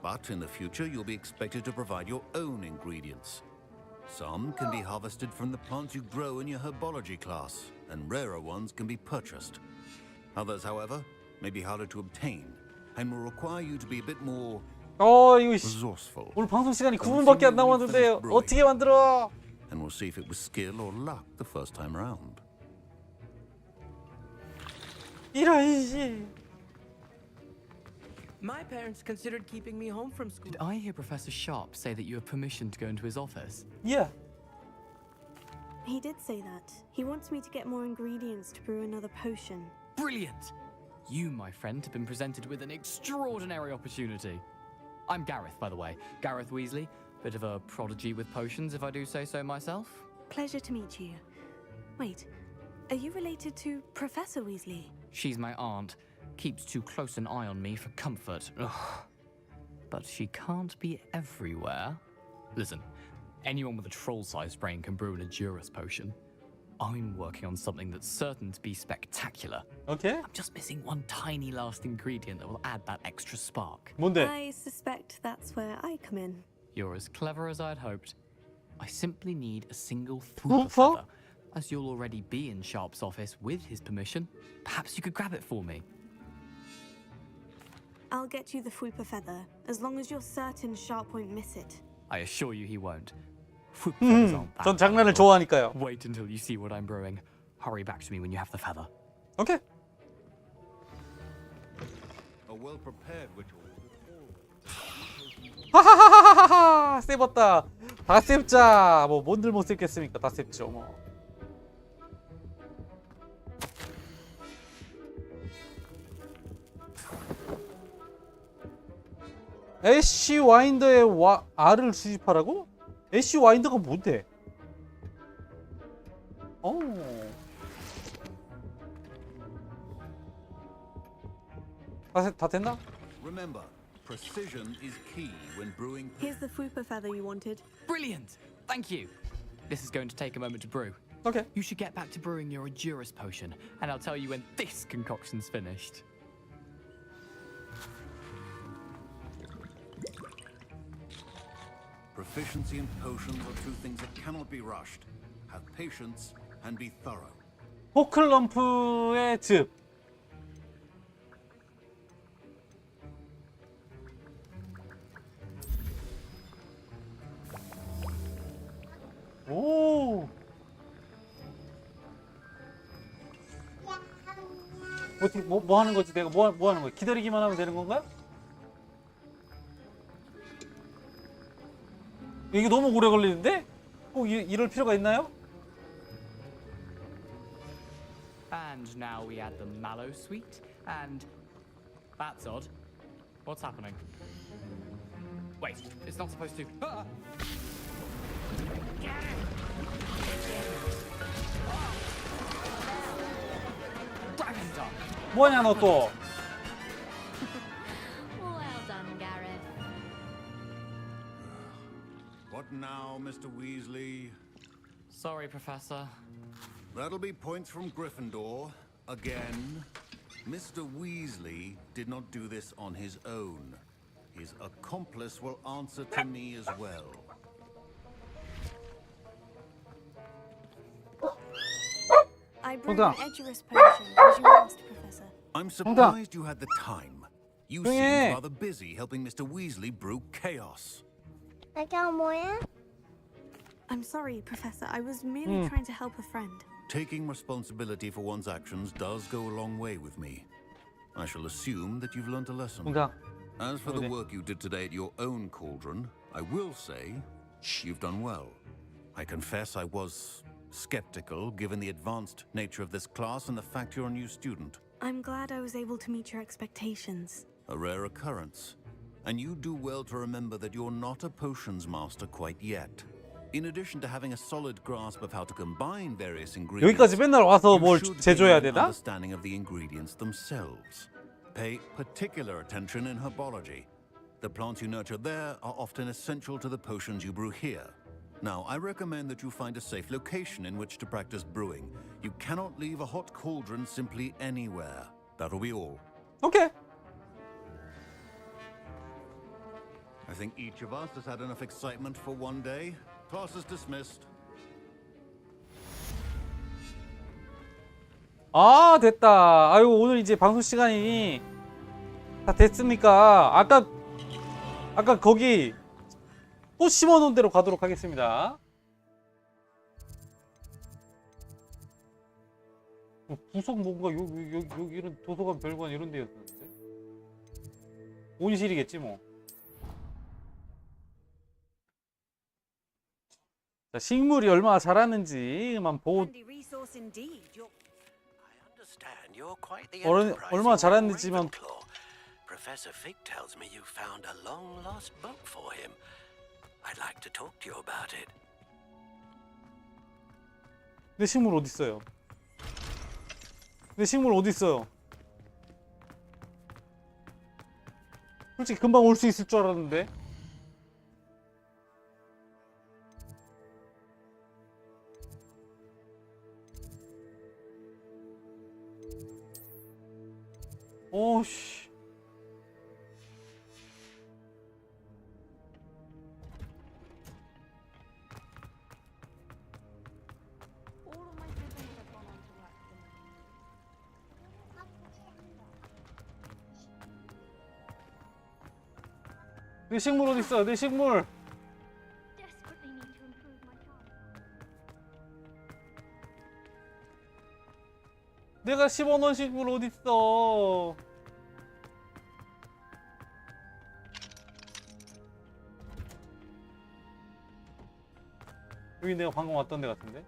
But in the future, you'll be expected to provide your own ingredients. Some can be harvested from the plants you grow in your herbology class, and rarer ones can be purchased. Others, however, may be harder to obtain, and will require you to be a bit more 이거 resourceful. 오늘 방송 시간이 9분밖에 안 남았는데 어떻게 만들어? And we'll see if it was skill or luck the first time round. 이런 씨. My parents considered keeping me home from school. Did I hear Professor Sharp say that you have permission to go into his office? Yeah. He did say that. He wants me to get more ingredients to brew another potion. Brilliant! You, my friend, have been presented with an extraordinary opportunity. I'm Gareth, by the way. Gareth Weasley. Bit of a prodigy with potions, if I do say so myself. Pleasure to meet you. Wait, are you related to Professor Weasley? She's my aunt. Keeps too close an eye on me for comfort. Ugh. But she can't be everywhere. Listen, anyone with a troll-sized brain can brew an Edurus potion. I'm working on something that's certain to be spectacular. Okay. I'm just missing one tiny last ingredient that will add that extra spark. 뭔데? I suspect that's where I come in. You're as clever as I'd hoped. I simply need a single Fooper feather. As you'll already be in Sharp's office with his permission, perhaps you could grab it for me. I'll get you the Fwooper feather, as long as you're certain Sharp won't miss it. I assure you he won't. Fwooper feathers aren't that 전 장난을 valuable. 좋아하니까요. Wait until you see what I'm brewing. Hurry back to me when you have the feather. Okay. A well-prepared ritual. 하하하하하하! 씹었다. 다 씹자. 뭐 뭔들 못 씹겠습니까? 다 씹죠. 뭐. 애쉬 와인더의 알을 수집하라고? 애쉬 와인더가 뭔데? 다 됐나? Remember, precision is key when brewing. Here's the Fwooper feather you wanted. Brilliant! Thank you. This is going to take a moment to brew. Okay. You should get back to brewing your Edurus potion, and I'll tell you when this concoction's finished. Proficiency in potions are two things that cannot be rushed. Have patience and be thorough. 포클럼프의 즙. 오. 어떻게 뭐 하는 거지? 내가 뭐 하는 거야? 기다리기만 하면 되는 건가? 이게 너무 오래 걸리는데? 꼭 이럴 필요가 있나요? And now we add the mallow sweet, and that's odd. What's happening? Wait, it's not supposed to. Ah! Dragon Dog. 뭐하냐 너 또? Well done, Gareth. What now, Mr. Weasley? Sorry, Professor. That'll be points from Gryffindor. Again. Mr. Weasley did not do this on his own. His accomplice will answer to me as well. I brewed an Edurus potion, as you asked, Professor. I'm surprised you had the time. You 조용히 seemed 해. rather busy helping Mr. Weasley brew chaos. I'm sorry, Professor. I was merely trying to help a friend. Taking responsibility for one's actions does go a long way with me. I shall assume that you've learnt a lesson. 뭔가 As for the work you did today at your own cauldron, I will say you've done well. I confess I was skeptical given the advanced nature of this class and the fact you're a new student. I'm glad I was able to meet your expectations. A rare occurrence. And you do well to remember that you're not a potions master quite yet. In addition to having a solid grasp of how to combine various ingredients, 여기까지 맨날 와서 뭘 you should 제조해야 gain an 되나? understanding of the ingredients themselves. Pay particular attention in herbology. The plants you nurture there are often essential to the potions you brew here. Now, I recommend that you find a safe location in which to practice brewing. You cannot leave a hot cauldron simply anywhere. That'll be all. Okay. I think each of us has had enough excitement for one day. Class is dismissed. 아 됐다. 아이고 오늘 이제 방송 시간이 다 됐으니까 아까 거기 꽃 심어놓은 대로 가도록 하겠습니다. 구석 뭔가 여기 이런 도서관 별관 이런 데였는데. 온실이겠지 뭐. 자, 식물이 얼마나 자랐는지만 보고 얼마나 자랐는지만. Professor Fig tells me you found a long lost book for him. I'd like to talk to you about it. 내 식물 어디 있어요? 내 식물 어디 있어요? 솔직히 금방 올 수 있을 줄 알았는데. 오씨. 내 식물 어디 있어? 내 식물. 내가 심어놓은 식물 어디 있어? 여기 내가 방금 왔던 데 같은데?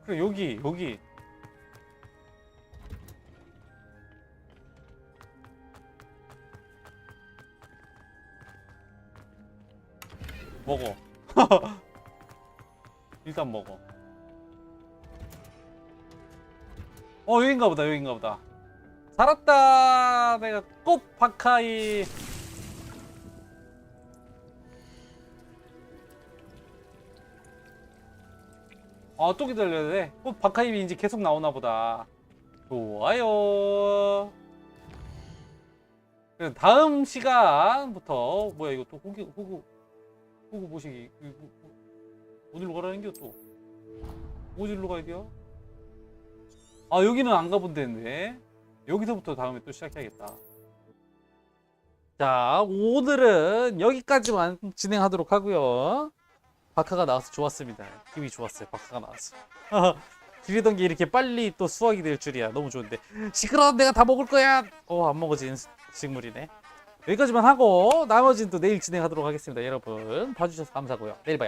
그래 여기. 먹어. 일단 먹어. 여긴가 보다. 살았다. 내가 꽃 박하이. 또 기다려야 돼. 꽃 박하입이 이제 계속 나오나 보다. 좋아요. 그래서 다음 시간부터 뭐야 이거 또 호구 보시기 어디로 가라는 겨 또? 어디로 가야 돼요? 여기는 안 가본 데인데 여기서부터 다음에 또 시작해야겠다. 자, 오늘은 여기까지만 진행하도록 하고요. 박하가 나와서 좋았습니다. 기분이 좋았어요. 박하가 나왔어. 기대던 게 이렇게 빨리 또 수확이 될 줄이야. 너무 좋은데. 시끄러워, 내가 다 먹을 거야. 안 먹어진 식물이네. 여기까지만 하고 나머지는 또 내일 진행하도록 하겠습니다. 여러분 봐주셔서 감사하고요. 내일 봐요.